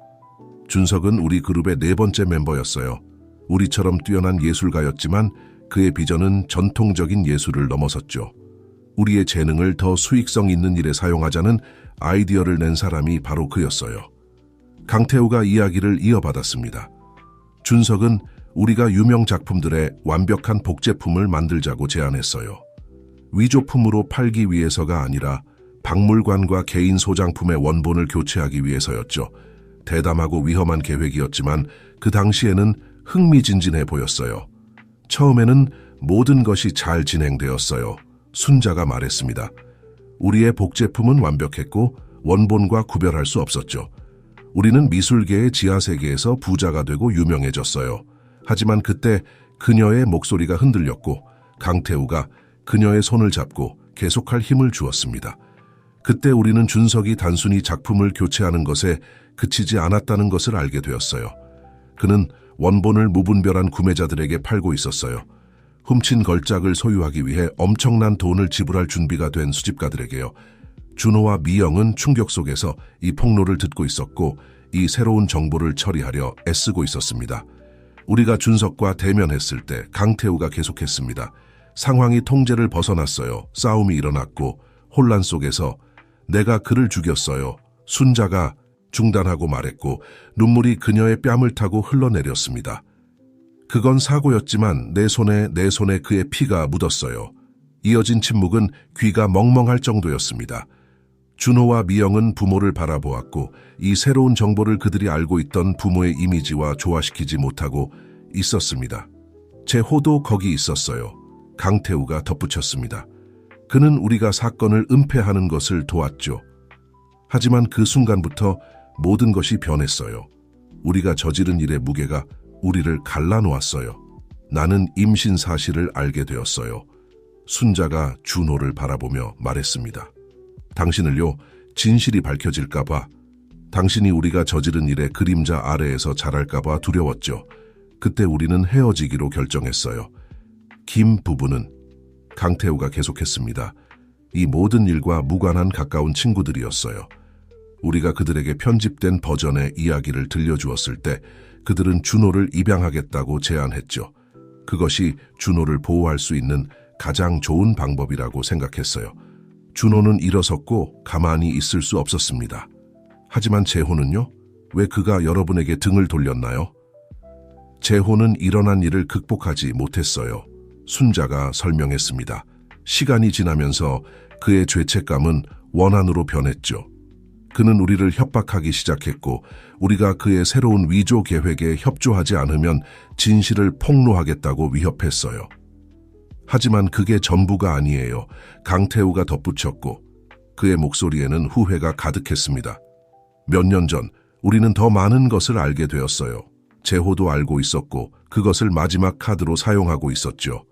준석은 우리 그룹의 4번째 멤버였어요. 우리처럼 뛰어난 예술가였지만 그의 비전은 전통적인 예술을 넘어섰죠. 우리의 재능을 더 수익성 있는 일에 사용하자는 아이디어를 낸 사람이 바로 그였어요. 강태우가 이야기를 이어받았습니다. 준석은 우리가 유명 작품들의 완벽한 복제품을 만들자고 제안했어요. 위조품으로 팔기 위해서가 아니라 박물관과 개인 소장품의 원본을 교체하기 위해서였죠. 대담하고 위험한 계획이었지만 그 당시에는 흥미진진해 보였어요. 처음에는 모든 것이 잘 진행되었어요. 순자가 말했습니다. 우리의 복제품은 완벽했고 원본과 구별할 수 없었죠. 우리는 미술계의 지하세계에서 부자가 되고 유명해졌어요. 하지만 그때 그녀의 목소리가 흔들렸고 강태우가 그녀의 손을 잡고 계속할 힘을 주었습니다. 그때 우리는 준석이 단순히 작품을 교체하는 것에 그치지 않았다는 것을 알게 되었어요. 그는 원본을 무분별한 구매자들에게 팔고 있었어요. 훔친 걸작을 소유하기 위해 엄청난 돈을 지불할 준비가 된 수집가들에게요. 준호와 미영은 충격 속에서 이 폭로를 듣고 있었고 이 새로운 정보를 처리하려 애쓰고 있었습니다. 우리가 준석과 대면했을 때 강태우가 계속했습니다. 상황이 통제를 벗어났어요. 싸움이 일어났고 혼란 속에서 내가 그를 죽였어요. 순자가 중단하고 말했고 눈물이 그녀의 뺨을 타고 흘러내렸습니다. 그건 사고였지만 내 손에 그의 피가 묻었어요. 이어진 침묵은 귀가 멍멍할 정도였습니다. 준호와 미영은 부모를 바라보았고 이 새로운 정보를 그들이 알고 있던 부모의 이미지와 조화시키지 못하고 있었습니다. 재호도 거기 있었어요. 강태우가 덧붙였습니다. 그는 우리가 사건을 은폐하는 것을 도왔죠. 하지만 그 순간부터 모든 것이 변했어요. 우리가 저지른 일의 무게가 우리를 갈라놓았어요. 나는 임신 사실을 알게 되었어요. 순자가 준호를 바라보며 말했습니다. 당신을요, 진실이 밝혀질까봐, 당신이 우리가 저지른 일의 그림자 아래에서 자랄까봐 두려웠죠. 그때 우리는 헤어지기로 결정했어요. 김 부부는 강태우가 계속했습니다. 이 모든 일과 무관한 가까운 친구들이었어요. 우리가 그들에게 편집된 버전의 이야기를 들려주었을 때 그들은 준호를 입양하겠다고 제안했죠. 그것이 준호를 보호할 수 있는 가장 좋은 방법이라고 생각했어요. 준호는 일어섰고 가만히 있을 수 없었습니다. 하지만 재호는요? 왜 그가 여러분에게 등을 돌렸나요? 재호는 일어난 일을 극복하지 못했어요. 순자가 설명했습니다. 시간이 지나면서 그의 죄책감은 원한으로 변했죠. 그는 우리를 협박하기 시작했고 우리가 그의 새로운 위조 계획에 협조하지 않으면 진실을 폭로하겠다고 위협했어요. 하지만 그게 전부가 아니에요. 강태우가 덧붙였고 그의 목소리에는 후회가 가득했습니다. 몇 년 전 우리는 더 많은 것을 알게 되었어요. 재호도 알고 있었고 그것을 마지막 카드로 사용하고 있었죠.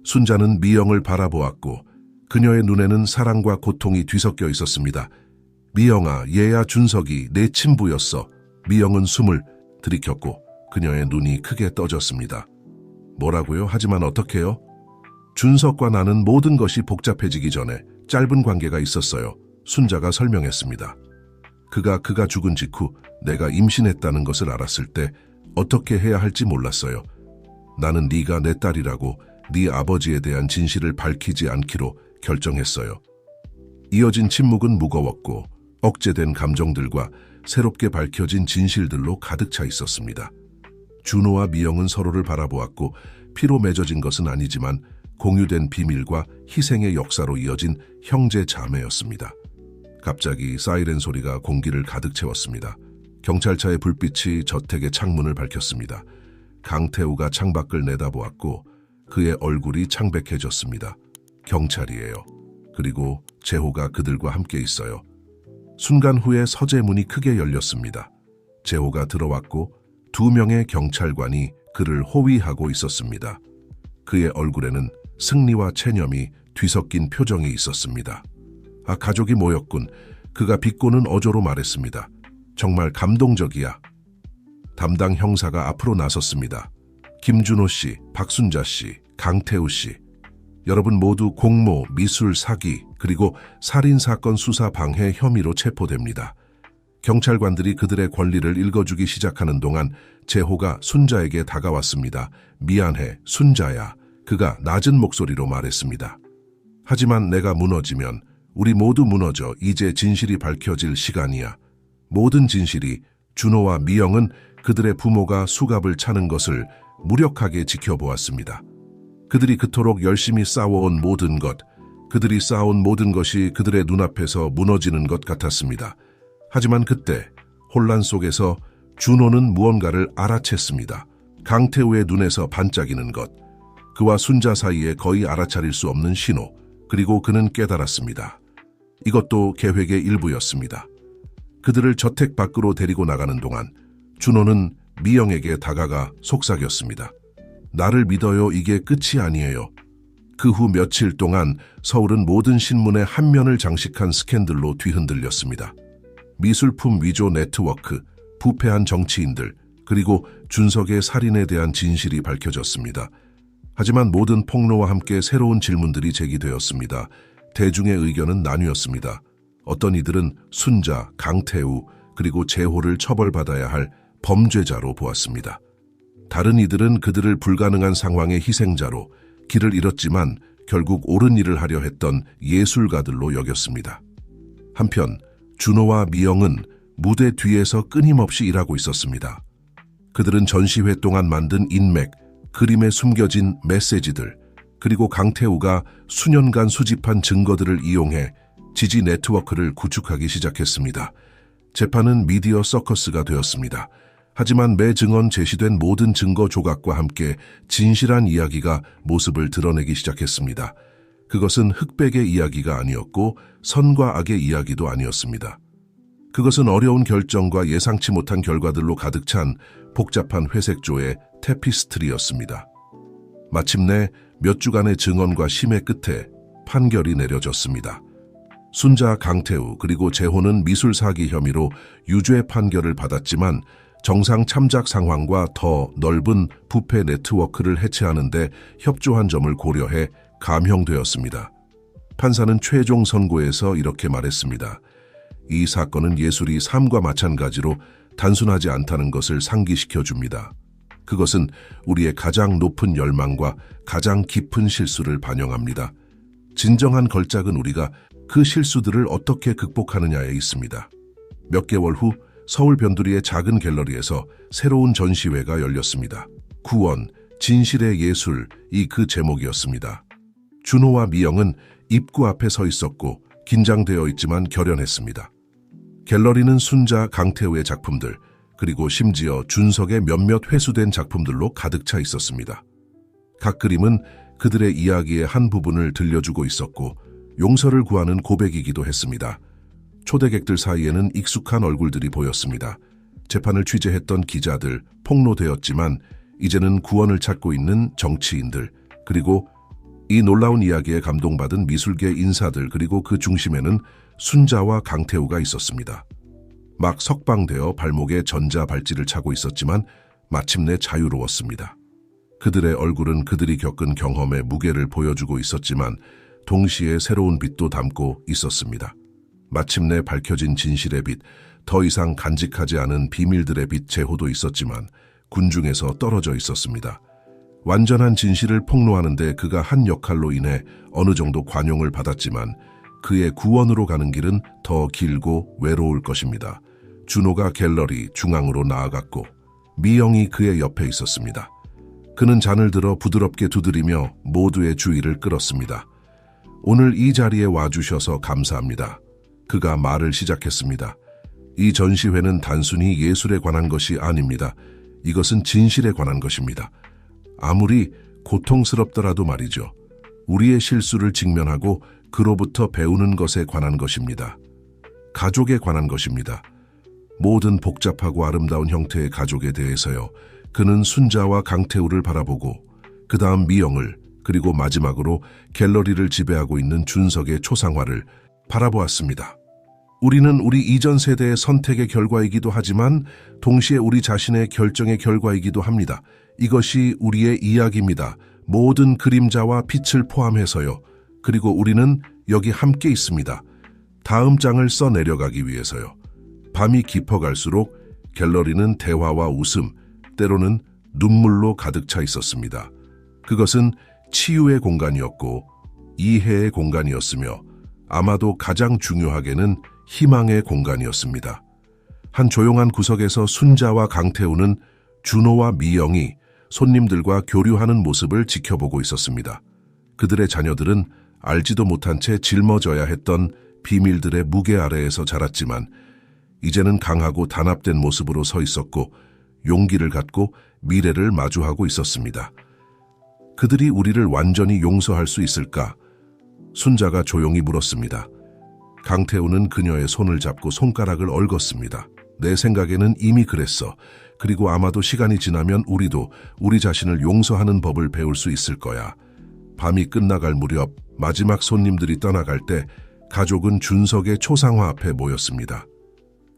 순자는 미영을 바라보았고 그녀의 눈에는 사랑과 고통이 뒤섞여 있었습니다. 미영아, 얘야 준석이 내 친부였어. 미영은 숨을 들이켰고 그녀의 눈이 크게 떠졌습니다. 뭐라고요? 하지만 어떡해요? 준석과 나는 모든 것이 복잡해지기 전에 짧은 관계가 있었어요. 순자가 설명했습니다. 그가 죽은 직후 내가 임신했다는 것을 알았을 때 어떻게 해야 할지 몰랐어요. 나는 네가 내 딸이라고 네 아버지에 대한 진실을 밝히지 않기로 결정했어요. 이어진 침묵은 무거웠고 억제된 감정들과 새롭게 밝혀진 진실들로 가득 차 있었습니다. 준호와 미영은 서로를 바라보았고 피로 맺어진 것은 아니지만 공유된 비밀과 희생의 역사로 이어진 형제 자매였습니다. 갑자기 사이렌 소리가 공기를 가득 채웠습니다. 경찰차의 불빛이 저택의 창문을 밝혔습니다. 강태우가 창밖을 내다보았고 그의 얼굴이 창백해졌습니다. 경찰이에요. 그리고 재호가 그들과 함께 있어요. 순간 후에 서재 문이 크게 열렸습니다. 재호가 들어왔고 2명의 경찰관이 그를 호위하고 있었습니다. 그의 얼굴에는 승리와 체념이 뒤섞인 표정이 있었습니다. 가족이 모였군. 그가 비꼬는 어조로 말했습니다. 정말 감동적이야. 담당 형사가 앞으로 나섰습니다. 김준호 씨, 박순자 씨, 강태우 씨. 여러분 모두 공모, 미술 사기, 그리고 살인사건 수사 방해 혐의로 체포됩니다. 경찰관들이 그들의 권리를 읽어주기 시작하는 동안 재호가 순자에게 다가왔습니다. 미안해, 순자야. 그가 낮은 목소리로 말했습니다. 하지만 내가 무너지면 우리 모두 무너져. 이제 진실이 밝혀질 시간이야. 모든 진실이. 준호와 미영은 그들의 부모가 수갑을 차는 것을 무력하게 지켜보았습니다. 그들이 그토록 열심히 싸워온 모든 것, 그들이 쌓아온 모든 것이 그들의 눈앞에서 무너지는 것 같았습니다. 하지만 그때 혼란 속에서 준호는 무언가를 알아챘습니다. 강태우의 눈에서 반짝이는 것, 그와 순자 사이에 거의 알아차릴 수 없는 신호, 그리고 그는 깨달았습니다. 이것도 계획의 일부였습니다. 그들을 저택 밖으로 데리고 나가는 동안 준호는 미영에게 다가가 속삭였습니다. 나를 믿어요. 이게 끝이 아니에요. 그 후 며칠 동안 서울은 모든 신문의 한 면을 장식한 스캔들로 뒤흔들렸습니다. 미술품 위조 네트워크, 부패한 정치인들, 그리고 준석의 살인에 대한 진실이 밝혀졌습니다. 하지만 모든 폭로와 함께 새로운 질문들이 제기되었습니다. 대중의 의견은 나뉘었습니다. 어떤 이들은 순자, 강태우, 그리고 재호를 처벌받아야 할 범죄자로 보았습니다. 다른 이들은 그들을 불가능한 상황의 희생자로, 길을 잃었지만 결국 옳은 일을 하려 했던 예술가들로 여겼습니다. 한편 준호와 미영은 무대 뒤에서 끊임없이 일하고 있었습니다. 그들은 전시회 동안 만든 인맥, 그림에 숨겨진 메시지들, 그리고 강태우가 수년간 수집한 증거들을 이용해 지지 네트워크를 구축하기 시작했습니다. 재판은 미디어 서커스가 되었습니다. 하지만 매 증언 제시된 모든 증거 조각과 함께 진실한 이야기가 모습을 드러내기 시작했습니다. 그것은 흑백의 이야기가 아니었고 선과 악의 이야기도 아니었습니다. 그것은 어려운 결정과 예상치 못한 결과들로 가득 찬 복잡한 회색조의 테피스트리였습니다. 마침내 몇 주간의 증언과 심의 끝에 판결이 내려졌습니다. 순자, 강태우, 그리고 재호는 미술 사기 혐의로 유죄 판결을 받았지만 정상 참작 상황과 더 넓은 부패 네트워크를 해체하는 데 협조한 점을 고려해 감형되었습니다. 판사는 최종 선고에서 이렇게 말했습니다. 이 사건은 예술이 삶과 마찬가지로 단순하지 않다는 것을 상기시켜 줍니다. 그것은 우리의 가장 높은 열망과 가장 깊은 실수를 반영합니다. 진정한 걸작은 우리가 그 실수들을 어떻게 극복하느냐에 있습니다. 몇 개월 후 서울 변두리의 작은 갤러리에서 새로운 전시회가 열렸습니다. 구원, 진실의 예술이 그 제목이었습니다. 준호와 미영은 입구 앞에 서 있었고 긴장되어 있지만 결연했습니다. 갤러리는 순자, 강태우의 작품들, 그리고 심지어 준석의 몇몇 회수된 작품들로 가득 차 있었습니다. 각 그림은 그들의 이야기의 한 부분을 들려주고 있었고 용서를 구하는 고백이기도 했습니다. 초대객들 사이에는 익숙한 얼굴들이 보였습니다. 재판을 취재했던 기자들, 폭로되었지만 이제는 구원을 찾고 있는 정치인들, 그리고 이 놀라운 이야기에 감동받은 미술계 인사들, 그리고 그 중심에는 순자와 강태우가 있었습니다. 막 석방되어 발목에 전자 발찌를 차고 있었지만 마침내 자유로웠습니다. 그들의 얼굴은 그들이 겪은 경험의 무게를 보여주고 있었지만 동시에 새로운 빛도 담고 있었습니다. 마침내 밝혀진 진실의 빛, 더 이상 간직하지 않은 비밀들의 빛. 재호도 있었지만 군중에서 떨어져 있었습니다. 완전한 진실을 폭로하는데 그가 한 역할로 인해 어느 정도 관용을 받았지만 그의 구원으로 가는 길은 더 길고 외로울 것입니다. 준호가 갤러리 중앙으로 나아갔고 미영이 그의 옆에 있었습니다. 그는 잔을 들어 부드럽게 두드리며 모두의 주의를 끌었습니다. 오늘 이 자리에 와주셔서 감사합니다. 그가 말을 시작했습니다. 이 전시회는 단순히 예술에 관한 것이 아닙니다. 이것은 진실에 관한 것입니다. 아무리 고통스럽더라도 말이죠. 우리의 실수를 직면하고 그로부터 배우는 것에 관한 것입니다. 가족에 관한 것입니다. 모든 복잡하고 아름다운 형태의 가족에 대해서요. 그는 순자와 강태우를 바라보고 그 다음 미영을 그리고 마지막으로 갤러리를 지배하고 있는 준석의 초상화를 바라보았습니다. 우리는 우리 이전 세대의 선택의 결과이기도 하지만 동시에 우리 자신의 결정의 결과이기도 합니다. 이것이 우리의 이야기입니다. 모든 그림자와 빛을 포함해서요. 그리고 우리는 여기 함께 있습니다. 다음 장을 써 내려가기 위해서요. 밤이 깊어갈수록 갤러리는 대화와 웃음, 때로는 눈물로 가득 차 있었습니다. 그것은 치유의 공간이었고 이해의 공간이었으며 아마도 가장 중요하게는 희망의 공간이었습니다. 한 조용한 구석에서 순자와 강태우는 준호와 미영이 손님들과 교류하는 모습을 지켜보고 있었습니다. 그들의 자녀들은 알지도 못한 채 짊어져야 했던 비밀들의 무게 아래에서 자랐지만 이제는 강하고 단합된 모습으로 서 있었고 용기를 갖고 미래를 마주하고 있었습니다. 그들이 우리를 완전히 용서할 수 있을까? 순자가 조용히 물었습니다. 강태우는 그녀의 손을 잡고 손가락을 얽었습니다. 내 생각에는 이미 그랬어. 그리고 아마도 시간이 지나면 우리도 우리 자신을 용서하는 법을 배울 수 있을 거야. 밤이 끝나갈 무렵 마지막 손님들이 떠나갈 때 가족은 준석의 초상화 앞에 모였습니다.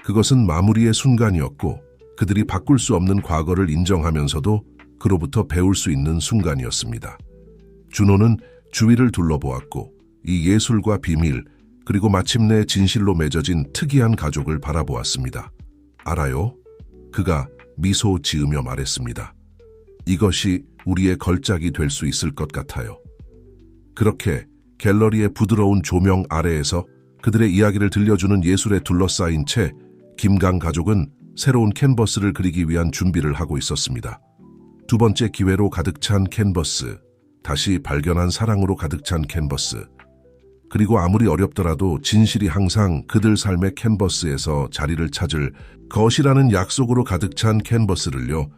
그것은 마무리의 순간이었고 그들이 바꿀 수 없는 과거를 인정하면서도 그로부터 배울 수 있는 순간이었습니다. 준호는 주위를 둘러보았고 이 예술과 비밀 그리고 마침내 진실로 맺어진 특이한 가족을 바라보았습니다. 알아요? 그가 미소 지으며 말했습니다. 이것이 우리의 걸작이 될 수 있을 것 같아요. 그렇게 갤러리의 부드러운 조명 아래에서 그들의 이야기를 들려주는 예술에 둘러싸인 채 김강 가족은 새로운 캔버스를 그리기 위한 준비를 하고 있었습니다. 두 번째 기회로 가득 찬 캔버스, 다시 발견한 사랑으로 가득 찬 캔버스, 그리고 아무리 어렵더라도 진실이 항상 그들 삶의 캔버스에서 자리를 찾을 것이라는 약속으로 가득 찬 캔버스를요.